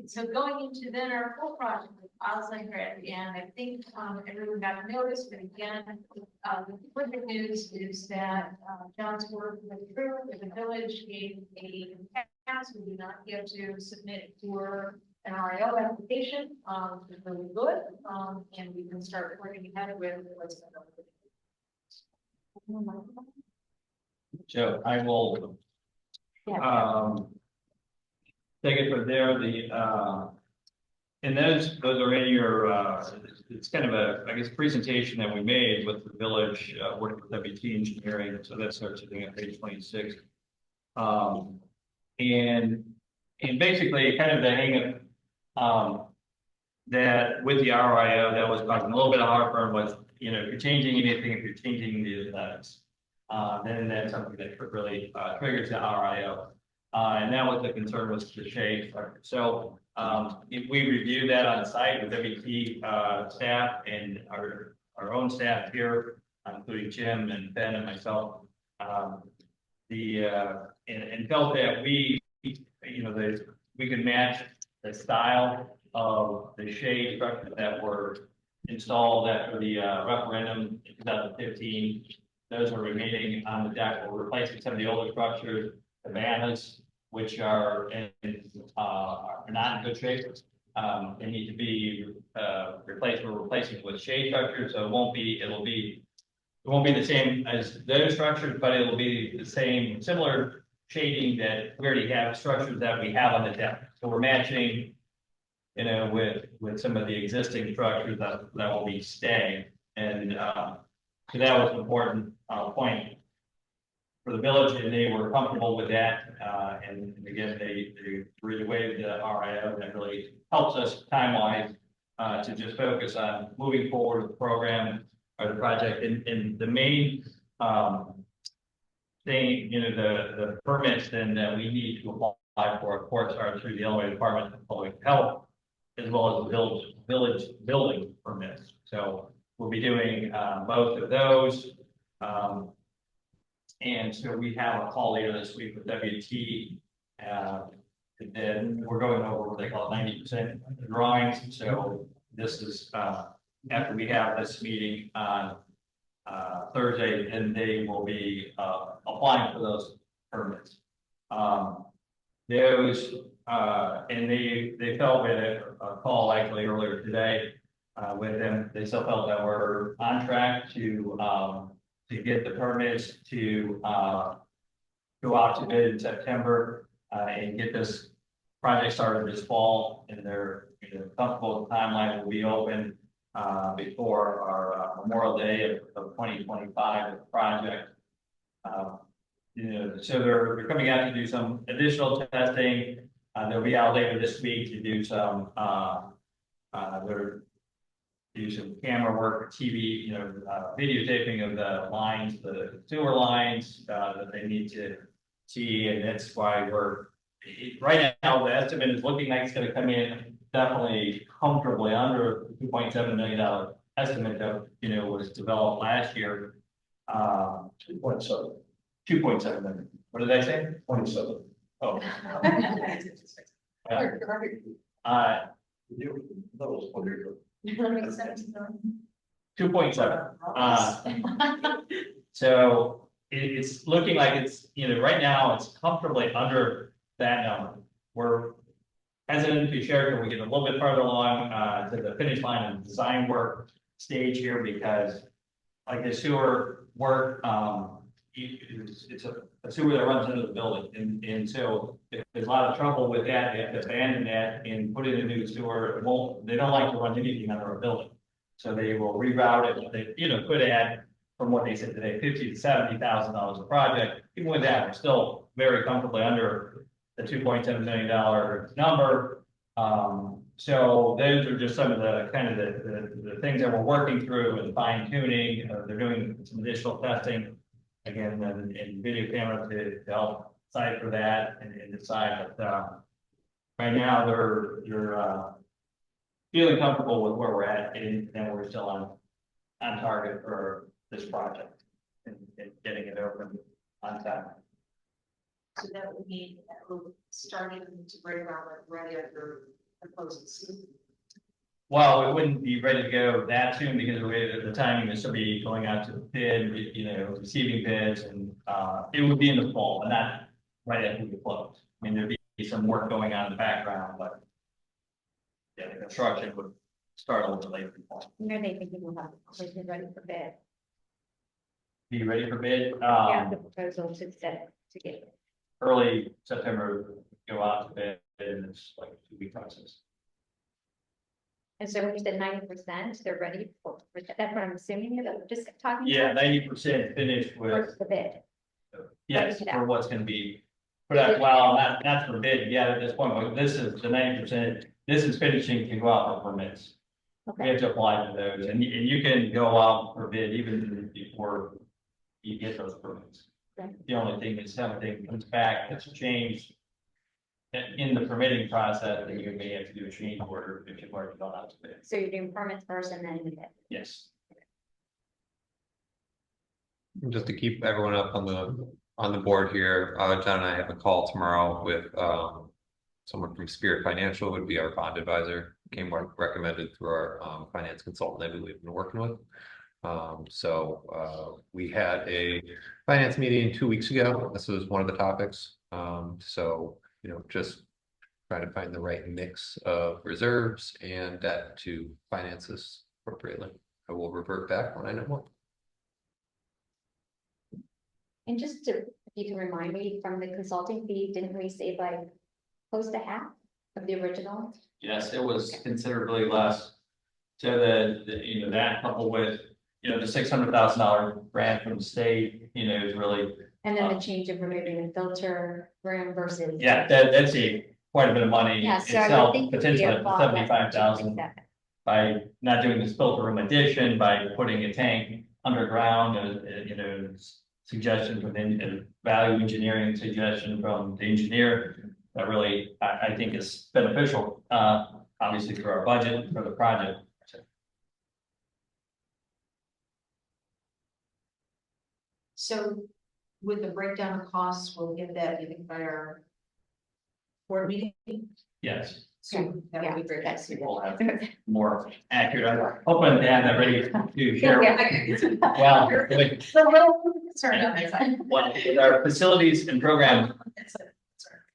So going into then our full project with OSLA grant, and I think everyone got noticed, but again, the good news is that John's work went through, the village gave a pass, we do not get to submit for an RIO application, it's really good, and we can start working ahead with what's going on. So I will, take it from there, and those are in your, it's kind of a, I guess, presentation that we made with the village, working with WT Engineering, so that starts sitting at page 26. And basically kind of the hang up, that with the RIO, that was causing a little bit of heartburn was, if you're changing anything, if you're changing the aesthetics, then that's something that really triggers the RIO. And that was the concern was the shade structure. So if we review that on site with WT staff and our own staff here, including Jim and Ben and myself, and felt that we could match the style of the shade structures that were installed after the referendum in 2015. Those are remaining on the deck. We're replacing some of the older structures, cabanas, which are not in good shape. They need to be replaced. We're replacing with shade structures, so it won't be the same as those structures, but it'll be the same, similar shading that we already have structures that we have on the deck. So we're matching, you know, with some of the existing structures that will be staying. And so that was an important point for the village, and they were comfortable with that. And again, they really waived the RIO, and that really helps us time-wise to just focus on moving forward with the program or the project. And the main thing, you know, the permits then that we need to apply for, of course, are through the Illinois Department of Public Health, as well as the village building permits. So we'll be doing both of those. And so we have a call later this week with WT. And then we're going over what they call 90% drawings. So this is after we have this meeting on Thursday, and they will be applying for those permits. Those and they felt we had a call actually earlier today with them. They still felt that we're on track to get the permits to go out to bid in September and get this project started this fall. And they're, you know, comfortable the timeline will be open before our Memorial Day of 2025 project. You know, so they're coming out to do some additional testing. They'll be out later this week to do some do some camera work, TV, you know, videotaping of the lines, the sewer lines that they need to see, and that's why we're right now. The estimate is looking like it's going to come in definitely comfortably under the $2.7 million estimate that, you know, was developed last year. 2.7. 2.7 million. What did I say? 27. Oh. Those, what are you 2.7. So it's looking like it's, you know, right now it's comfortably under that number. We're hesitant to share till we get a little bit further along to the finish line and design work stage here, because like the sewer work, it's a sewer that runs into the building, and so if there's a lot of trouble with that, they have to abandon that and put in a new sewer. They don't like to run anything under a building, so they will reroute it. They, you know, could add, from what they said today, $50,000 to $70,000 a project. Even with that, we're still very comfortably under the $2.7 million number. So those are just some of the kind of the things that we're working through and fine tuning. They're doing some additional testing again, and video camera to help decipher that and decide. But right now they're feeling comfortable with where we're at, and then we're still on target for this project and getting it open on time. So that would mean that we're starting to break ground ready after the closing season. Well, we wouldn't be ready to go that soon because the timing is to be going out to bid, you know, receiving bids, and it would be in the fall, but not right after we close. I mean, there'd be some work going on in the background, but yeah, the construction would start a little later. When are they thinking we'll have it ready for bid? Be ready for bid. Yeah, the proposal to set, to get it. Early September, go out to bid, and it's like a 2-week process. And so when you said 90%, they're ready for, that's what I'm assuming here, that we're just talking. Yeah, about? 90% finished with, First the bid. yes, for what's going to be. But that, well, not for bid yet at this point, but this is the 90%. This is finishing to go out for permits. We Okay, have to apply for those, and you can go out for bid even before you get those permits. Okay. The only thing is, something comes back that's changed in the permitting process, then you may have to do a change order if you've already gone out to bid. so you're doing permits first and then the bid. Yes. Just to keep everyone up on the board here, John and I have a call tomorrow with someone from Spirit Financial, would be our bond advisor, came recommended through our finance consultant that we've been working with. So we had a finance meeting 2 weeks ago. This was one of the topics. So, you know, just trying to find the right mix of reserves and debt to finance this appropriately. I will revert back when I know more. And just to you can remind me from the consulting fee, didn't we save like close to half of the original? Yes, it was considerably less. So you know, that coupled with, you know, the $600,000 grant from the state, you know, is really. And then the change of removing the filter room versus. Yeah, that's quite a bit of money Yeah, so I would itself, think. potentially up to 75,000. By not doing this filter room addition, by putting a tank underground, you know, suggestion from value engineering suggestion from the engineer. That really, I think is beneficial, obviously for our budget, for the project. So with the breakdown of costs, we'll get that, you think, by our board meeting? Yes, So that would be great. That's- we'll have more accurate, I'm hoping to have that ready to share. Yeah. Well, It's a little concerned on my side. well, with our facilities and program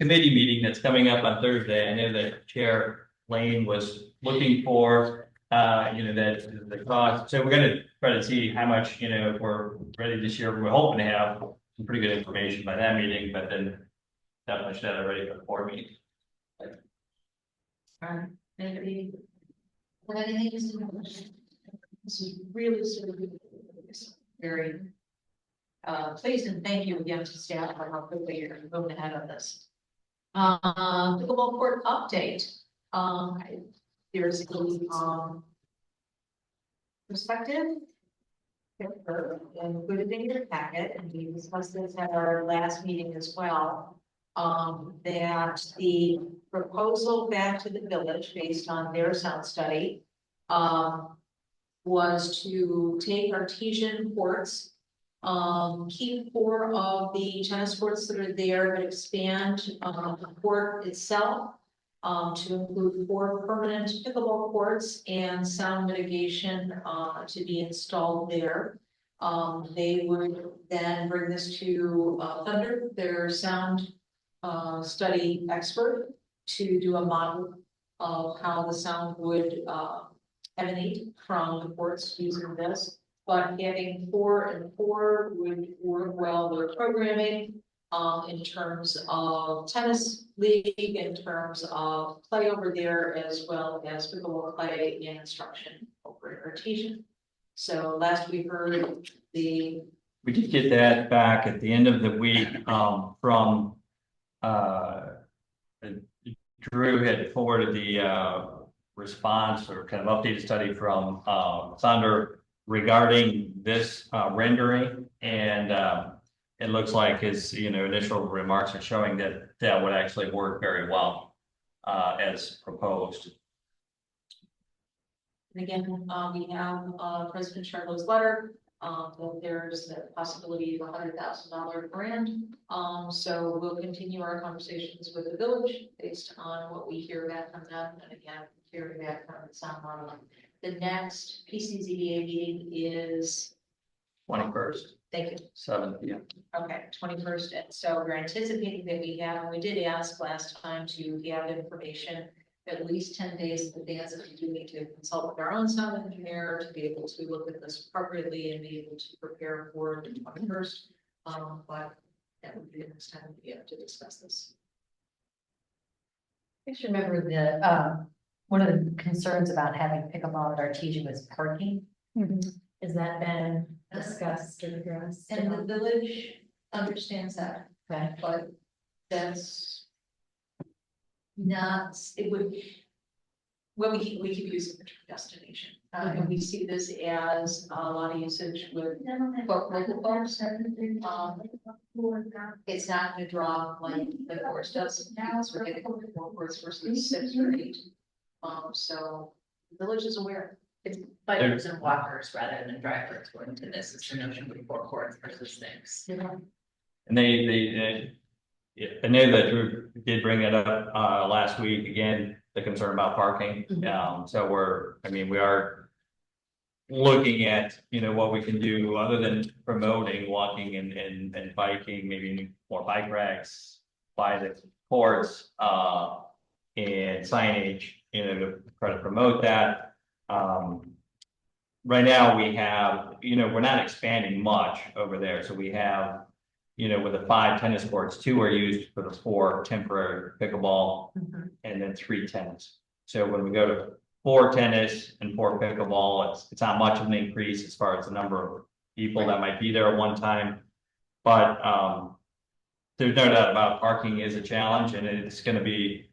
committee meeting that's coming up on Thursday, I know that Chair Lane was looking for, you know, that the cost. So we're gonna try to see how much, you know, if we're ready this year. We're hoping to have some pretty good information by that meeting, but then definitely should have it ready for the board meeting. Anybody? This is really sort of very pleased, and thank you again to staff for how quickly you're moving ahead on this. Pickleball court update. There's a perspective. And put it in your packet, and we discussed this at our last meeting as well. That the proposal back to the village based on their sound study. Was to take artesian courts. Keep 4 of the tennis courts that are there, but expand the court itself. To include 4 permanent pickleball courts and sound mitigation to be installed there. They would then bring this to Thunder, their sound study expert, to do a model of how the sound would emanate from the courts using this. But having 4 and 4 would work well with programming. In terms of tennis league, in terms of play over there, as well as pickleball play and instruction over artesian. So last we heard We did get that back at the end of the week, from, Drew had forwarded the, response or kind of updated study from, Thunder regarding this, rendering, and, it looks like his, you know, initial remarks are showing that that would actually work very well, as proposed. And again, we have, President Charlotte's letter, that there's the possibility of $100,000 grant. So we'll continue our conversations with the village based on what we hear back from them, and again, hearing back from the sound modeling. The next PCZBA meeting is 21st. Thank you. 7 p.m. Okay, 21st, and so we're anticipating that we did ask last time to have information at least 10 days in advance, if we do need to consult with our own sound engineer to be able to look at this appropriately and be able to prepare for the 21st. But that would be the next time we have to discuss this. I just remember the, one of the concerns about having pickleball at Artesia was parking. Has that been discussed or addressed? And the village understands that, Okay. but that's not, it would, well, we keep using the term destination. And we see this as a lot of usage with local folks. It's not gonna draw like the course does, because we're getting 4 courts versus 6 or 8. So the village is aware. It's bikers and walkers rather than drivers going to this, is the notion of 4 courts versus 6. And I know that Drew did bring it up, last week, again, the concern about parking. So we are looking at, you know, what we can do other than promoting walking and biking, maybe more bike racks by the courts, and signage, you know, to try to promote that. Right now we have, you know, we're not expanding much over there. So we have, with the 5 tennis courts, 2 are used for the 4 temporary pickleball and then 3 tennis. So when we go to 4 tennis and 4 pickleball, it's not much of an increase as far as the number of people that might be there at one time. But there's no doubt about parking is a challenge, and it's going to be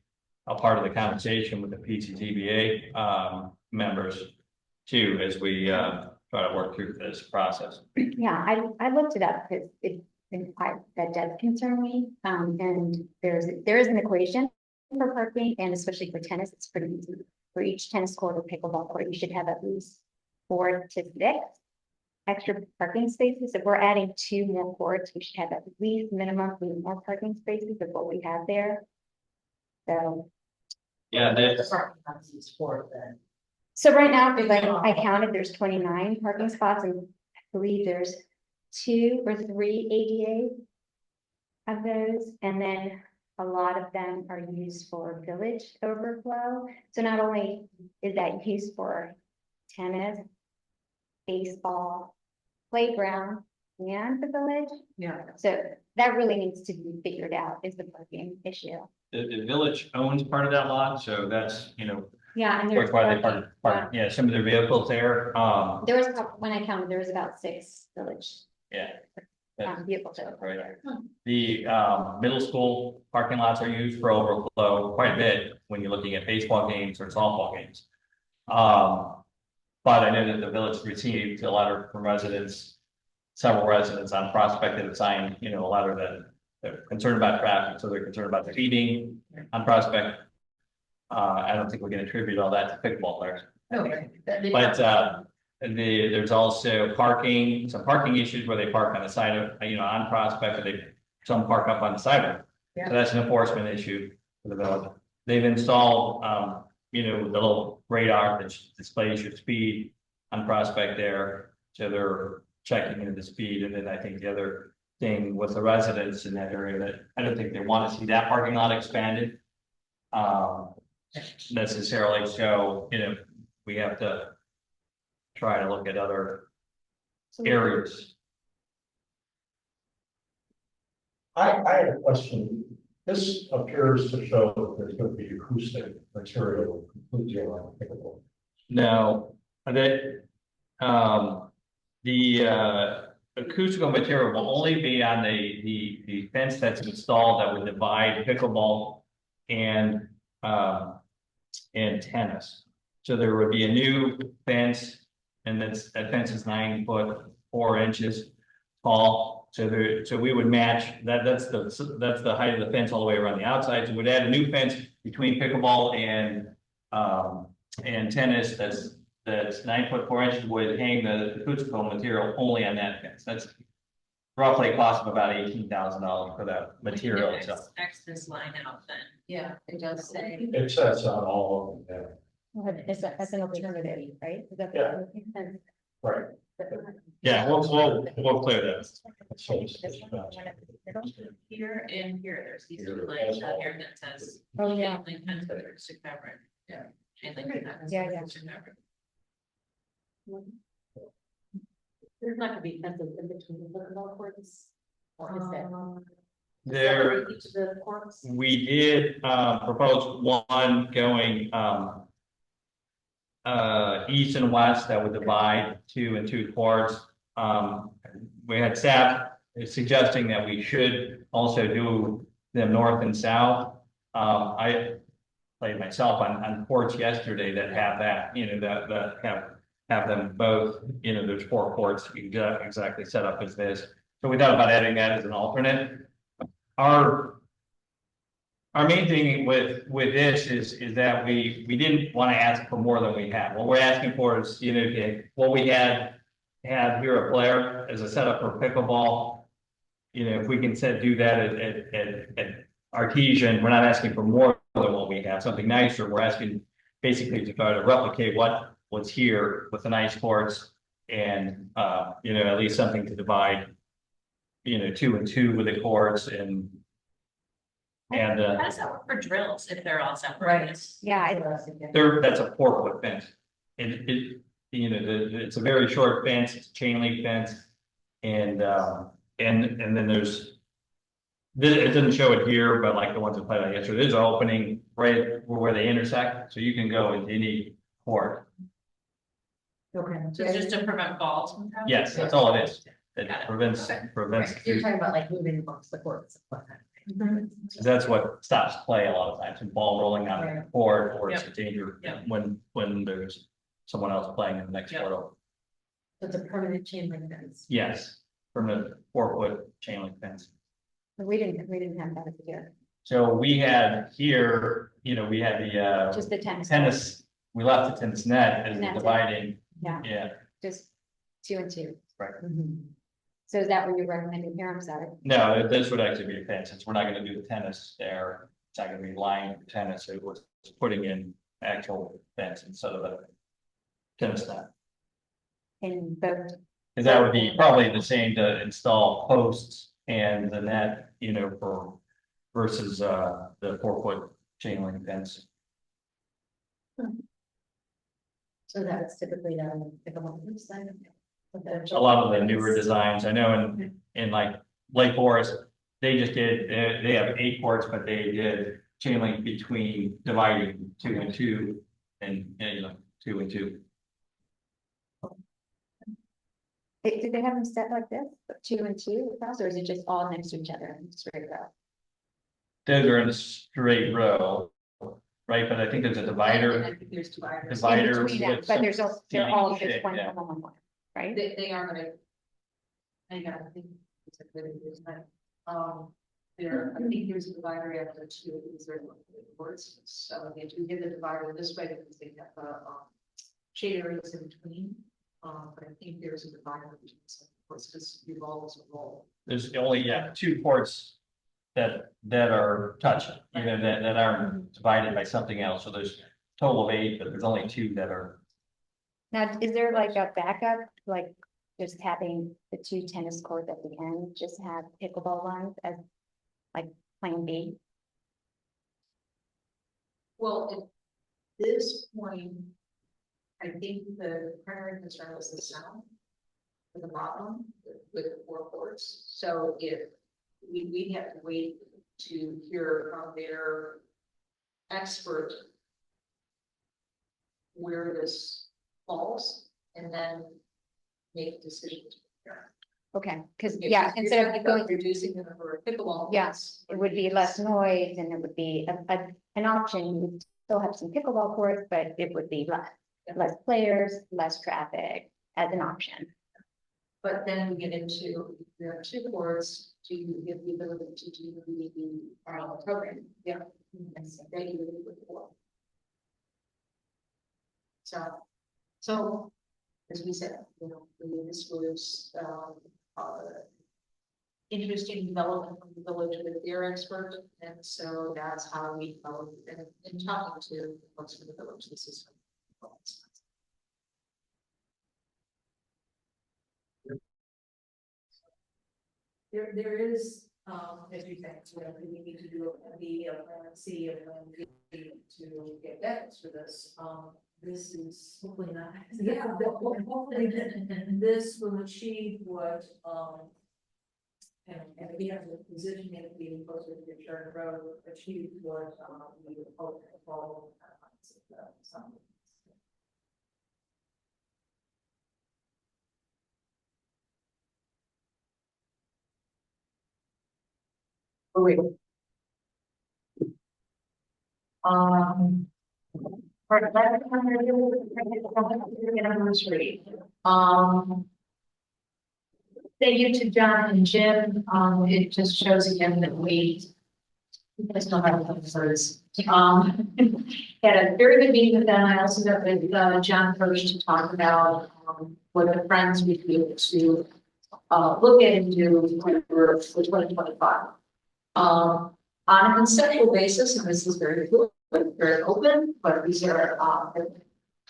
a part of the conversation with the PCTBA members too, as we try to work through this process. Yeah, I looked it up because that does concern me. And there is an equation for parking, and especially for tennis, it's pretty easy. For each tennis court or pickleball court, you should have at least 4 to 6 extra parking spaces. If we're adding 2 more courts, we should have at least minimum 3 more parking spaces of what we have there. So. Yeah, that's So right now, because I counted, there's 29 parking spots, and I believe there's 2 or 3 ADA of those, and then a lot of them are used for village overflow. So not only is that used for tennis, baseball, playground, and the village. Yeah. So that really needs to be figured out, is the parking issue. the village owns part of that lot, so that's, Yeah, and Of there's course, why they parking. park, some of their vehicles there, There was, when I counted, there was about 6 village yeah. That's vehicles there. right. The middle school parking lots are used for overflow quite a bit when you're looking at baseball games or softball games. But I know that the village received a letter from several residents on Prospect that signed, a letter that they're concerned about traffic, so they're concerned about the feeding on Prospect. I don't think we're going to attribute all that to pickleball players. Okay. But there's also some parking issues where they park on the side of, on Prospect, and some park up on the sidewalk. So that's an enforcement issue for the village. They've installed, the little radar that displays your speed on Prospect there. So they're checking into the speed. And then I think the other thing with the residents in that area, that I don't think they want to see that parking lot expanded. Necessarily. So, we have to try to look at other areas. I had a question. This appears to show that there's going to be acoustic material completely around pickleball. No, that, the acoustical material will only be on the fence that's installed that would divide pickleball and tennis. So there would be a new fence, and that fence is 9 foot 4 inches tall. So we would match that. That's the height of the fence all the way around the outside. So we'd add a new fence between pickleball and tennis. That's 9 foot 4 inches. Would hang the acoustical material only on that fence. That's roughly a cost of about $18,000 for that material itself. X this line out then. Yeah, it does say. It says on all of them, As an alternative, right? Is that Yeah. right? Yeah, we'll clear that. So it's- Here and here, there's these 2 Here, lines as out well. here that says. Oh, yeah. chain link fence coverage to cover it. Yeah. Chain link fence Yeah, yeah. coverage to cover it. There's not gonna be fences in between the pickleball courts. Or is that? There, Each of the courts. we did propose one going east and west that would divide 2 and 2 courts. We had staff suggesting that we should also do them north and south. I played myself on courts yesterday that have that, that have them both, there's 4 courts exactly set up as this. So we thought about adding that as an alternate. Our main thing with this is that we didn't want to ask for more than we have. What we're asking for is, what we had here at Blair as a setup for pickleball. If we can do that at Artesian, we're not asking for more than what we have, something nicer. We're asking basically to try to replicate what was here with the nice courts and, at least something to divide, 2 and 2 with the courts and. How does that work for drills if they're all separate? Right. Yeah, That's a 4-foot fence. It's a very short fence, it's a chain link fence. And then there's It doesn't show it here, but like the ones that played out yesterday, there's an opening right where they intersect, so you can go into any court. Okay. So it's just to prevent balls from happening? Yes, that's all it is. It Got it. prevents. You're talking about like moving amongst the courts. That's what stops play a lot of times, and ball rolling out of the court, or it's a danger Yep. when there's someone else playing in the next Yep. court over. It's a permanent chain link fence. Yes, from the 4-foot chain link fence. We didn't have that here, So we had here, we had the just the tennis. tennis, we left the tennis net as And the that's it. dividing, Yeah, yeah, just 2 and 2. right. So is that what you're recommending here? I'm sorry. No, this would actually be a fence, since we're not gonna do the tennis there, it's not gonna be lined for tennis, it was putting in actual fence instead of a tennis net. In both, Cause that would be probably the same to install posts and the net, for versus the 4-foot chain link fence. So that's typically done like a month side. A lot of the newer designs, I know in like Lake Forest, they just did, they have 8 courts, but they did chain link between dividing 2 and 2 and 2 and 2. did they have them set like this, 2 and 2 across, or is it just all next to each other, straight row? Those are in a straight row, right? But I think there's a divider. I think there's dividers. In Divider between them, with but some they're all seating, just one, yeah. one, right? They are gonna. I think it's a good design. There, I think there's a divider after 2 of these are words, so they do get the divider this way because they have shade areas in between. But I think there's a divider between some courts, because you roll as a roll. There's only, 2 courts that are touched, that aren't divided by something else. So there's a total of 8, but there's only 2 that are. Now, is there like a backup, like just having the 2 tennis courts at the end, just have pickleball lines as like plan B? Well, at this point, I think the primary concern was the sound for the bottom with the 4 courts. So if we have to wait to hear from their expert where this falls and then make decisions. Okay, because If yeah, you're instead talking of going, about reducing the number of pickleball. yes, it would be less noise and it would be an option. You would still have some pickleball courts, but it would be less players, less traffic as an option. But then we get into, there are 2 courts to give the ability to do the program. Yeah. And so regulated with the law. So, as we said, this was, interesting development from the village with their expert, and so that's how we developed, and in talking to folks from the village, this is. There is, as you said, we need to do a B, a plan C, a plan D to get that for this. This is hopefully not. Yeah, hopefully this will achieve what, and we have the position of being closer to the Sharon Road, achieve what, we would hope to follow. Some. For the thank you to John and Jim. It just shows again that we still have words. Had a very good meeting with them. I also got with John first to talk about what the friends would be able to look at and do for 2025. On a conceptual basis, and this is very good, very open, but these are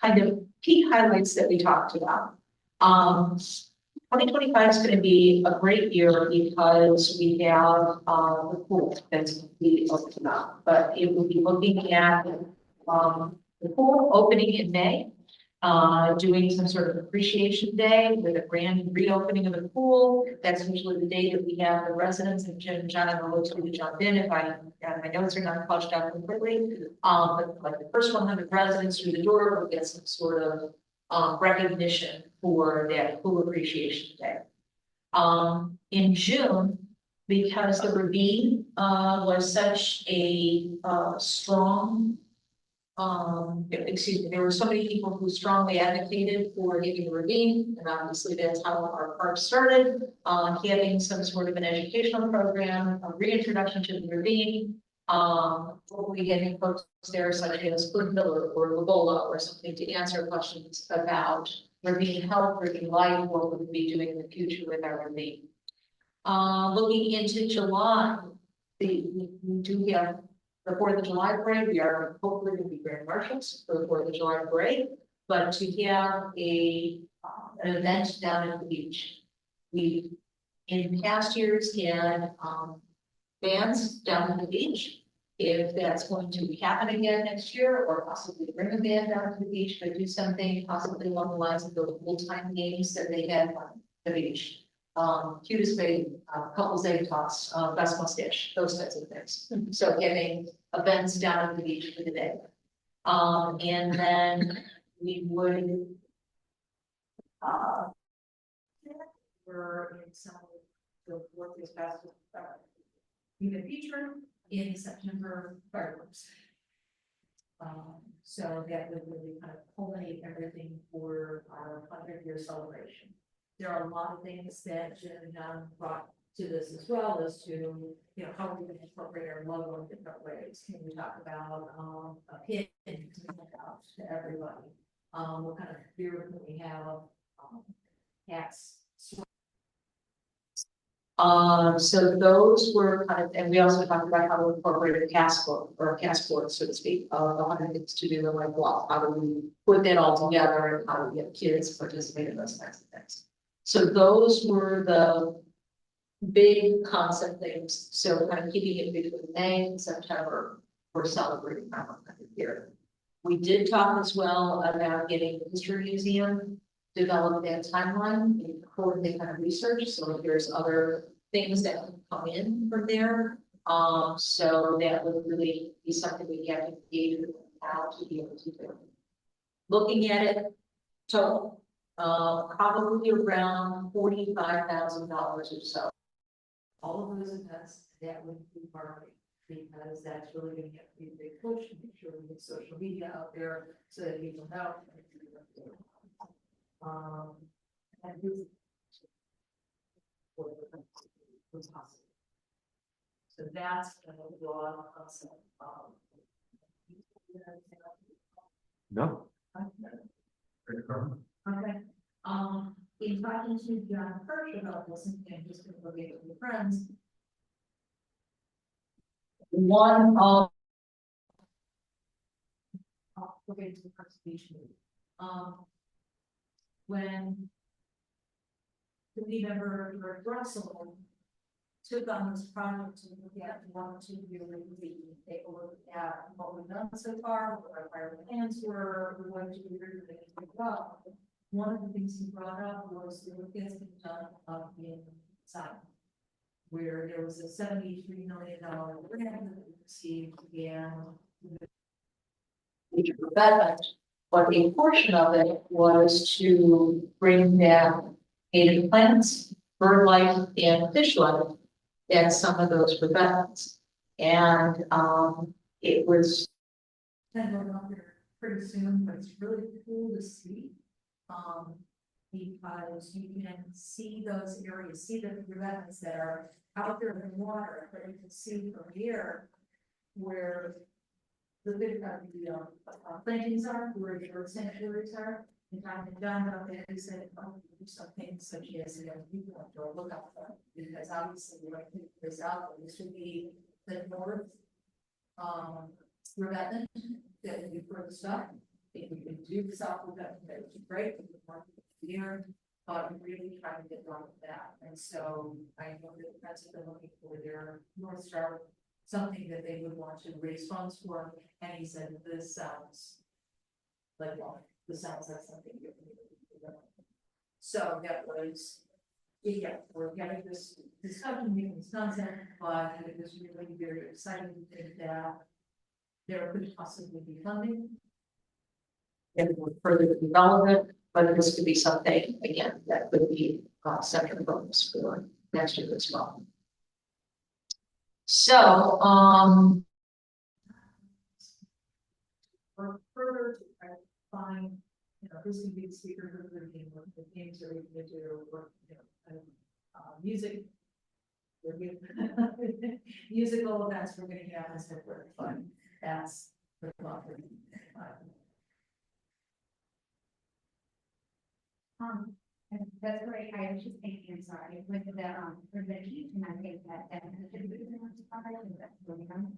kind of key highlights that we talked about. 2025 is going to be a great year because we have the pool that's completely open up, but it will be looking at the pool opening in May. doing some sort of appreciation day with a grand reopening of the pool. That's usually the day that we have the residents and John and Lois to jump in if my notes are not flushed out completely. But like the first 100 residents through the door will get some sort of recognition for that pool appreciation day. In June, because the ravine was such a strong excuse me, there were so many people who strongly advocated for giving the ravine, and obviously that's how our park started, having some sort of an educational program, a reintroduction to the ravine. We'll be getting folks there such as Food Miller or Lagola or something to answer questions about ravine health, ravine life, what we'll be doing in the future with our ravine. Looking into July, we do have the 4th of July parade. We are hopefully going to be grand marshals for the 4th of July parade, but to have an event down at the beach. We, in past years, had bands down at the beach. If that's going to happen again next year, or possibly bring a band down to the beach, but do something possibly along the lines of those old-time games that they had on the beach. Cutest baby, couples egg toss, best mustache, those types of things. So having events down at the beach for the day. And then we would we're in some of the work this past even feature in September fireworks. So that would really kind of culminate everything for our 100-year celebration. There are a lot of things that Jim and John brought to this as well as to, you know, how we can incorporate our logo in different ways. Can we talk about a pin out to everybody? What kind of beer can we have? Hats. So those were kind of, and we also talked about how to incorporate a cast board or a cast board, so to speak, of 100 things to do in like Bluff. How do we put that all together and how do we get kids participate in those kinds of things? So those were the big concept things. So kind of keeping it between May and September for celebrating our 100th year. We did talk as well about getting the history museum develop that timeline and coordinate kind of research. So if there's other things that can come in from there, so that would really be something we have to engage with how to be able to do. Looking at it total, probably around $45,000 or so. All of those events that would be marketing, because that's really going to get a big push. Make sure we get social media out there so that people know. And this was possible. So that's a broad concept. No. Okay. In talking to John Kirsch about this and just to look at with friends. One of okay, to the conservation. When the lead member Rick Russell took on this project to look at one to really take a look at what we've done so far, what our prior plans were, what to do well. One of the things he brought up was the work that's been done up in Simon, where there was a $73 million grant that we received and but a portion of it was to bring down native plants, bird life, and fish life at some of those revetments. And it was pretty soon, but it's really cool to see. Because you can see those areas, see the revetments that are out there in the water, but you can see from here where the big plantings are, where the bird sanctuaries are. And Tom and John out there, he said, do something such as, people have to look out for it, because obviously we like to put this out, but this would be the north revetment that would be furthest up. If we could do the south revetment, that would be great. We would want to here, but I'm really trying to get done with that. And so I know that that's what they're looking for their North Star, something that they would want to raise funds for. And he said, this sounds like, well, this sounds like something you can do. So that was, yeah, we're getting this discussion, making this concept, but it was really very exciting that there could possibly be funding. And further development, but this could be something, again, that could be central focus for next year as well. So, for further to try to find, you know, who's gonna be the speaker, who's gonna be, what the games are we gonna do, what, you know, kind of, music. Musical events we're gonna have and so forth, fun, that's the fun. And that's great. I was just thinking, I'm sorry, with the, for the heat, and I think that definitely should be the most popular, and that's really nice.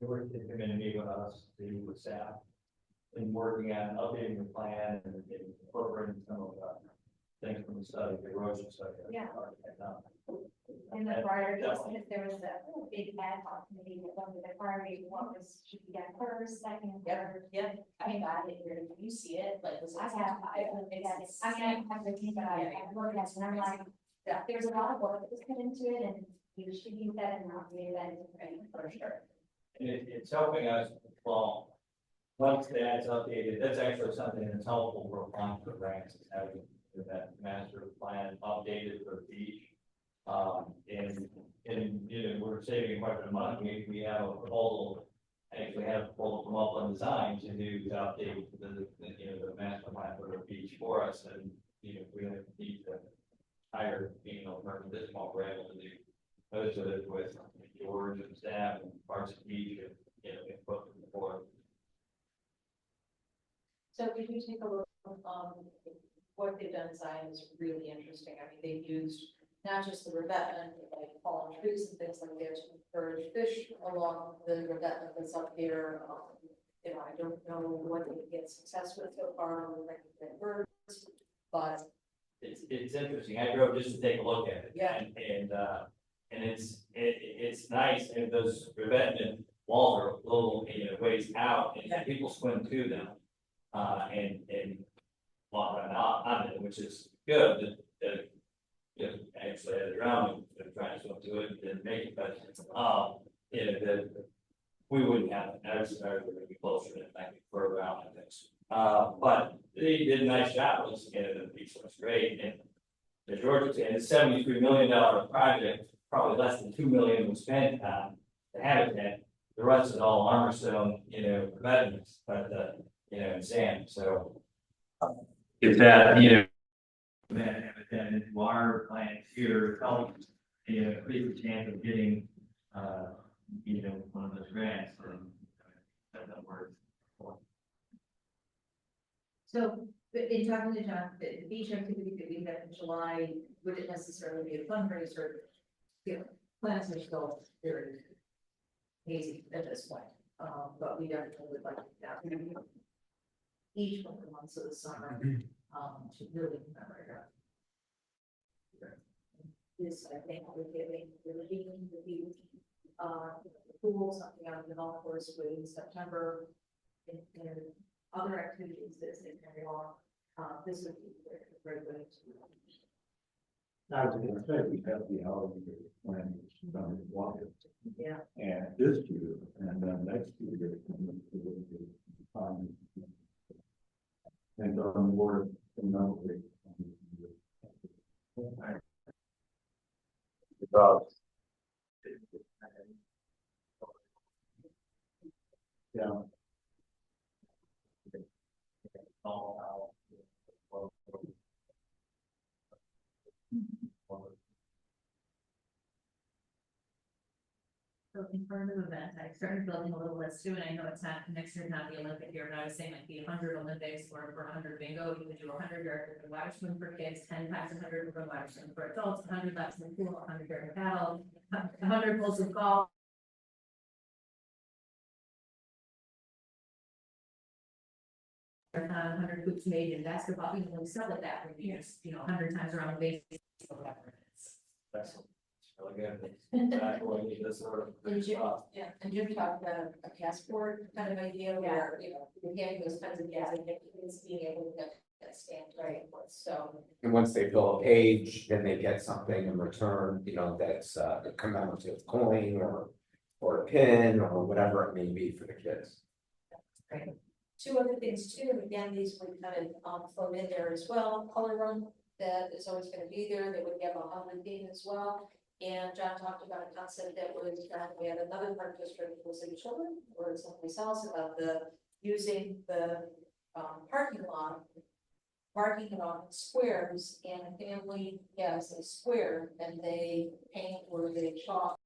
They were to come in and meet with us, to with staff, and working on updating the plan and incorporating some of the things from the study, the erosion study. Yeah. In the priorities, because there was a big ad hoc committee that looked at the priority, what was, should be done first, second, third. Yeah, I mean, you see it, like, this. I have, I mean, I have the team, but I've organized, and I'm like, Yeah. there's a lot of work that was put into it, and you should use that and not do that, For sure. And it's helping us, well, once that's updated, that's actually something that's helpful for applying for grants, is having that master plan updated for the beach. And, you know, we're saving quite a bit of money. We have a proposal, actually have a proposal come up on design to do to update the master plan for the beach for us. And, you know, we need to hire, you know, for this small, we're able to do most of it with George and staff and parts of beach and, you know, input from the board. So if you take a look, what they've done design is really interesting. I mean, they've used not just the revetment, but like fallen trees and things like that to encourage fish along the revetment that's up there. You know, I don't know what they get success with so far with like birds, but It's interesting. I drove just to take a look at it. Yeah. And it's nice, and those revetment walls are a little, you know, ways out, and people swim to them. And walk around on it, which is good. If actually had a drowning, they're trying to swim to it, didn't make it, but you know, we wouldn't have it. Our scenario would be closer and I think further out on things. But they did a nice job. Looking at it, the piece was great. And the Georgia, and it's $73 million project, probably less than $2 million was spent on the habitat. The rest is all armor stone, you know, revetments, but you know, and sand. So if that, you know, that habitat and water plants here help, you know, increase the chance of getting, you know, one of those grants, that works. So, but in talking to John, the beach activity that we had in July, would it necessarily be a fundraiser? You know, plans are still very hazy at this point, but we definitely would like that. Each one of the months of the summer, to really commemorate her. This, I think, we're giving the pool, something out of the golf course with in September. And other activities that they carry on, this would be very good. I was gonna say, we have the hour plan, water. Yeah. And this year, and then next year. And on board, yeah. informative event. I started building a little list too, and I know it's not, next year's not the Olympic year, but I was saying like the 100 Olympics or for 100 bingo, you could do 100 yard water swim for kids, 10 times 100 for water swim for adults, 100 laps in the pool, 100 yard paddle, 100 pulls of golf. Or 100 hoops made in basketball, you know, we sell it that way, you know, 100 times around the base, or whatever it is. Excellent. It's really good. Exactly what we need this sort of. And Jim, yeah, and Jim talked about a passport kind of idea where, you know, we're getting those kinds of gas and kids being able to get that stamped right, so. And once they fill a page, then they get something in return, you know, that's a commemorative coin or a pin or whatever it may be for the kids. Right. Two other things too, and again, these would kind of flow in there as well, color run, that is always gonna be there, they would have a Halloween theme as well. And John talked about a concept that was, we had another park district, was in Children, or someplace else about the, using the parking lot. Marking it on squares, and a family has a square, and they paint or they chalk.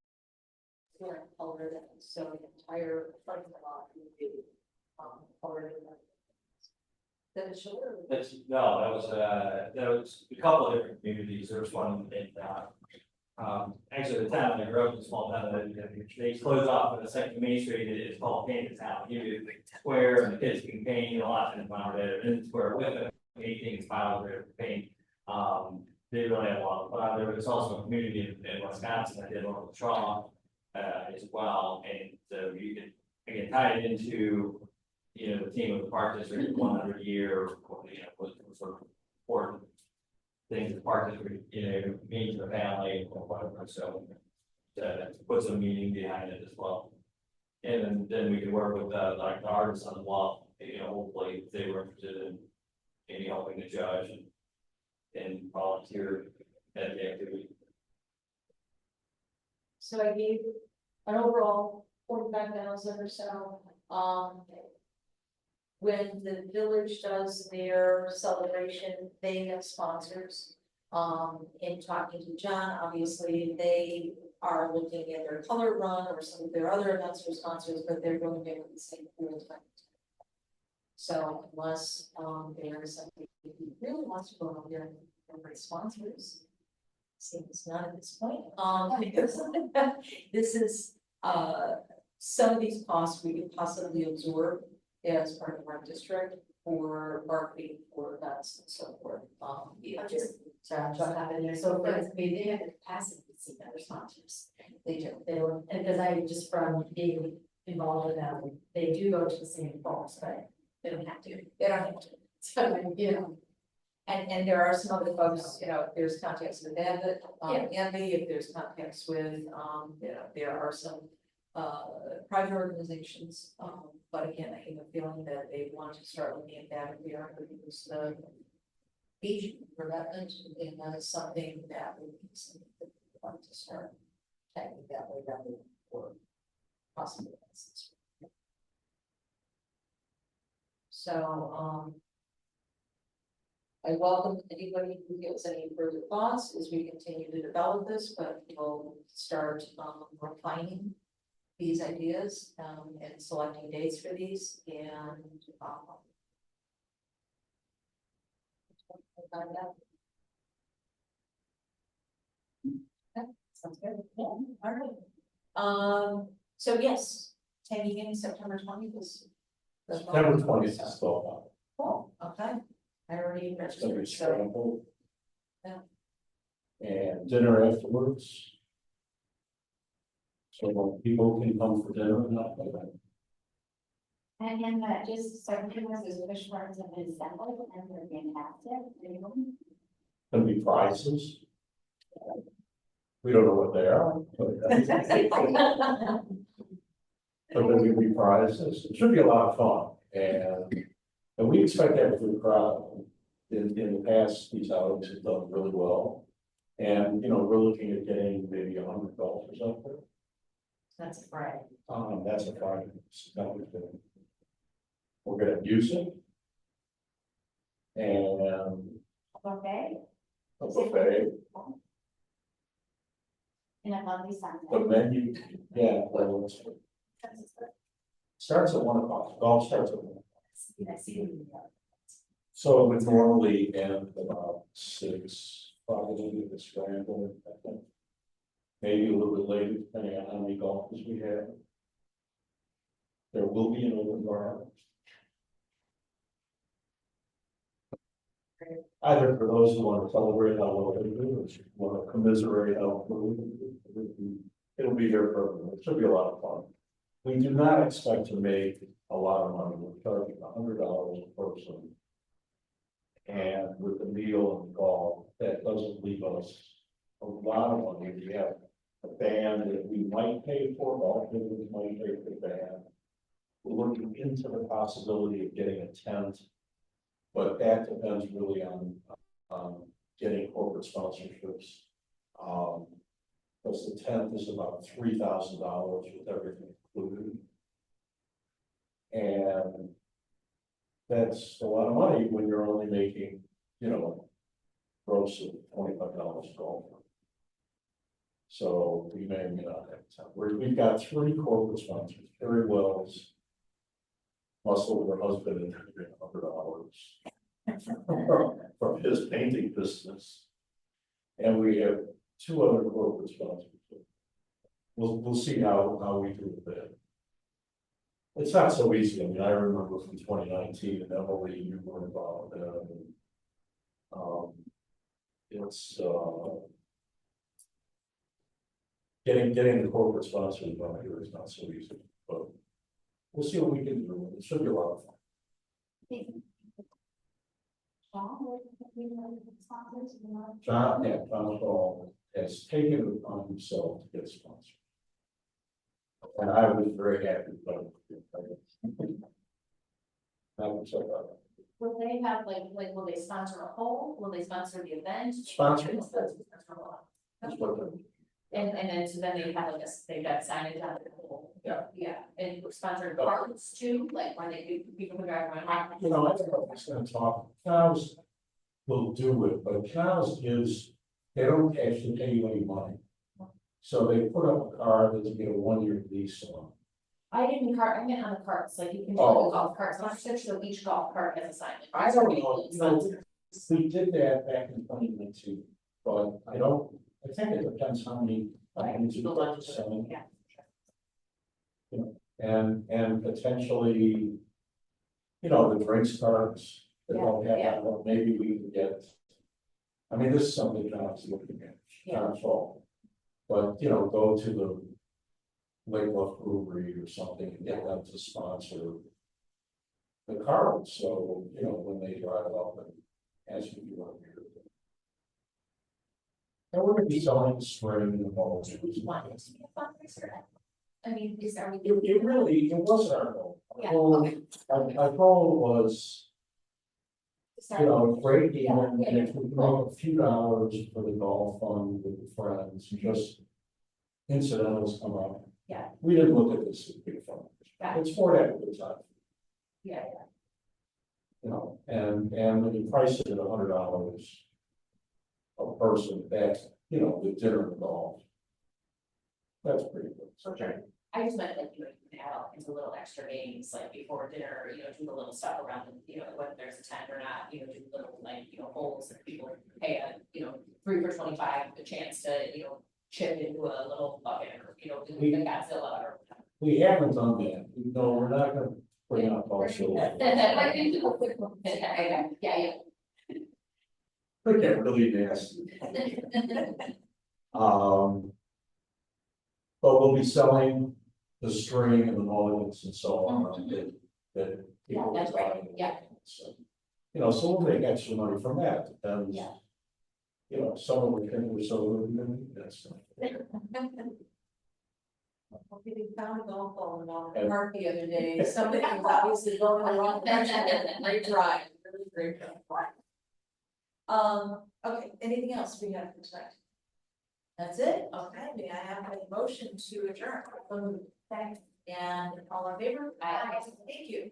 Different color them, so the entire parking lot would be colored in. That is sure. That was a couple of different communities. There was one in, actually the town, I grew up in a small town, they closed off with a second Main Street, it's called Paint the Town. You do a square and the kids can paint, a lot of times in the square with it, anything is filed with paint. They really had a lot of fun. There was also a community in Wisconsin that did a lot of Shaw as well, and so you can, again, tie it into, you know, the theme of the park district 100 year, you know, was sort of important things the park district, you know, mean to the family or whatever, so put some meaning behind it as well. And then we could work with like the artists on the Bluff, you know, hopefully if they were interested in helping the judge and volunteer at the activity. So I gave an overall 45,000 or so. When the village does their celebration, they have sponsors. In talking to John, obviously, they are looking at their color run or some of their other events for sponsors, but they're going to be with the same pool time. So unless there is something who really wants to go out there and bring sponsors, seems not at this point. Because this is some of these costs we could possibly absorb as part of our district for marketing, for events and so forth. Just what happened there. So for, I mean, they have the capacity to see other sponsors. They do. They don't, and because I just from being involved with them, they do go to the same folks, but they don't have to. They don't have to. So, you know. And there are some other folks, you know, if there's contacts with Abbott, Envy, if there's contacts with, you know, there are some private organizations, but again, I have a feeling that they want to start looking at that if we are going to use the Asian development, and that is something that we want to start tackling that way rather or possible. So, I welcome anybody who gives any further thoughts as we continue to develop this, but we'll start refining these ideas and selecting dates for these and sounds good. Yeah, all right. So yes, taking in September 20th is September 20th is still cool. Okay. I already registered, so scrambled. Yeah. And dinner afterwards. So people can come for dinner and not like that. And again, just so everyone knows, push cards have been assembled and they're fantastic. There'll be prizes. We don't know what they are. But there'll be prizes. It should be a lot of fun. And we expect to have a good crowd. In the past, these outings have done really well. And, you know, we're looking at getting maybe 100 golfers out there. that's right. That's a Friday. We're gonna have music. And Okay. a buffet. In a lovely sunset. The menu, yeah, well, starts at 1 o'clock, golf starts at 1. I see. So it would normally end about 6, probably the scramble, I think. Maybe a little bit later, depending on how many golfers we have. There will be an open bar. Either for those who want to celebrate how well they do, or want to commiserate how well they do. It'll be there for everyone. It should be a lot of fun. We do not expect to make a lot of money. We're charging $100 a person. And with the meal and golf, that doesn't leave us a lot of money. We have a band that we might pay for, golf business might pay for the band. We're looking into the possibility of getting a tent, but that depends really on getting corporate sponsorships. Because the tent is about $3,000 with everything included. And that's a lot of money when you're only making, gross of $25 a golf. So we may or may not have time. We've got 3 corporate sponsors, Terry Wells, muscle her husband and $100 from his painting business. And we have 2 other corporate sponsors. We'll see how we do with that. It's not so easy. I mean, I remember from 2019 and Emily, you were involved. It's getting the corporate sponsors on here is not so easy, but we'll see what we can do. It should be a lot of fun. John Hall has taken it upon himself to get sponsored. And I was very happy about it. I would check out. Will they have will they sponsor a hole? Will they sponsor the event? Sponsor. That's what and then so then they have they've got signage on the hole. Yeah. Yeah, and sponsor carts too, like when people can drive around. I don't know if it's gonna talk, cows will do it, but cows they don't actually pay you any money. So they put up a car that you get a 1-year lease on. I meant on the carts, like you can do Oh. golf carts, so each golf cart has a sign. I don't know, we did that back in 2019, but I think it depends how many. People love to do it, yeah. And potentially, the drinks cards that don't have that, well, maybe we can get. I mean, this is something John's looking at, John's fault. But, go to the Lake Bluff Brewery or something and get them to sponsor the cards. So, when they drive up and ask you want to hear it. And we're going to be selling spring in the fall. I mean, It wasn't our goal. Yeah, Our goal was, break even, and if we can make a few dollars for the golf fund with the friends, just incidentals come up. Yeah. We didn't look at this as big fun. Yeah. It's for that good time. Yeah. And when you price it at $100 a person, that's, the dinner and golf. That's pretty good. Okay. I just meant you can add all kinds of little extra games, like before dinner, do the little stuff around, whether there's a tent or not, do little, holes that people pay a, 3 for $25, a chance to, chip into a little bucket or, We the Godzilla or. We haven't done that. No, we're not gonna bring up all silver. Yeah. They get really nasty. But we'll be selling the string and the mulligans and so on that people. That's right, yeah. So, so we'll make extra money from that, depends. Yeah. Some of it can be so, that's. We found a golf ball on the park the other day, somebody was obviously going the wrong direction, great drive, really great drive. Okay, anything else we have for tonight? That's it, okay, may I have a motion to adjourn? Thanks. And all in favor? Aye. Thank you.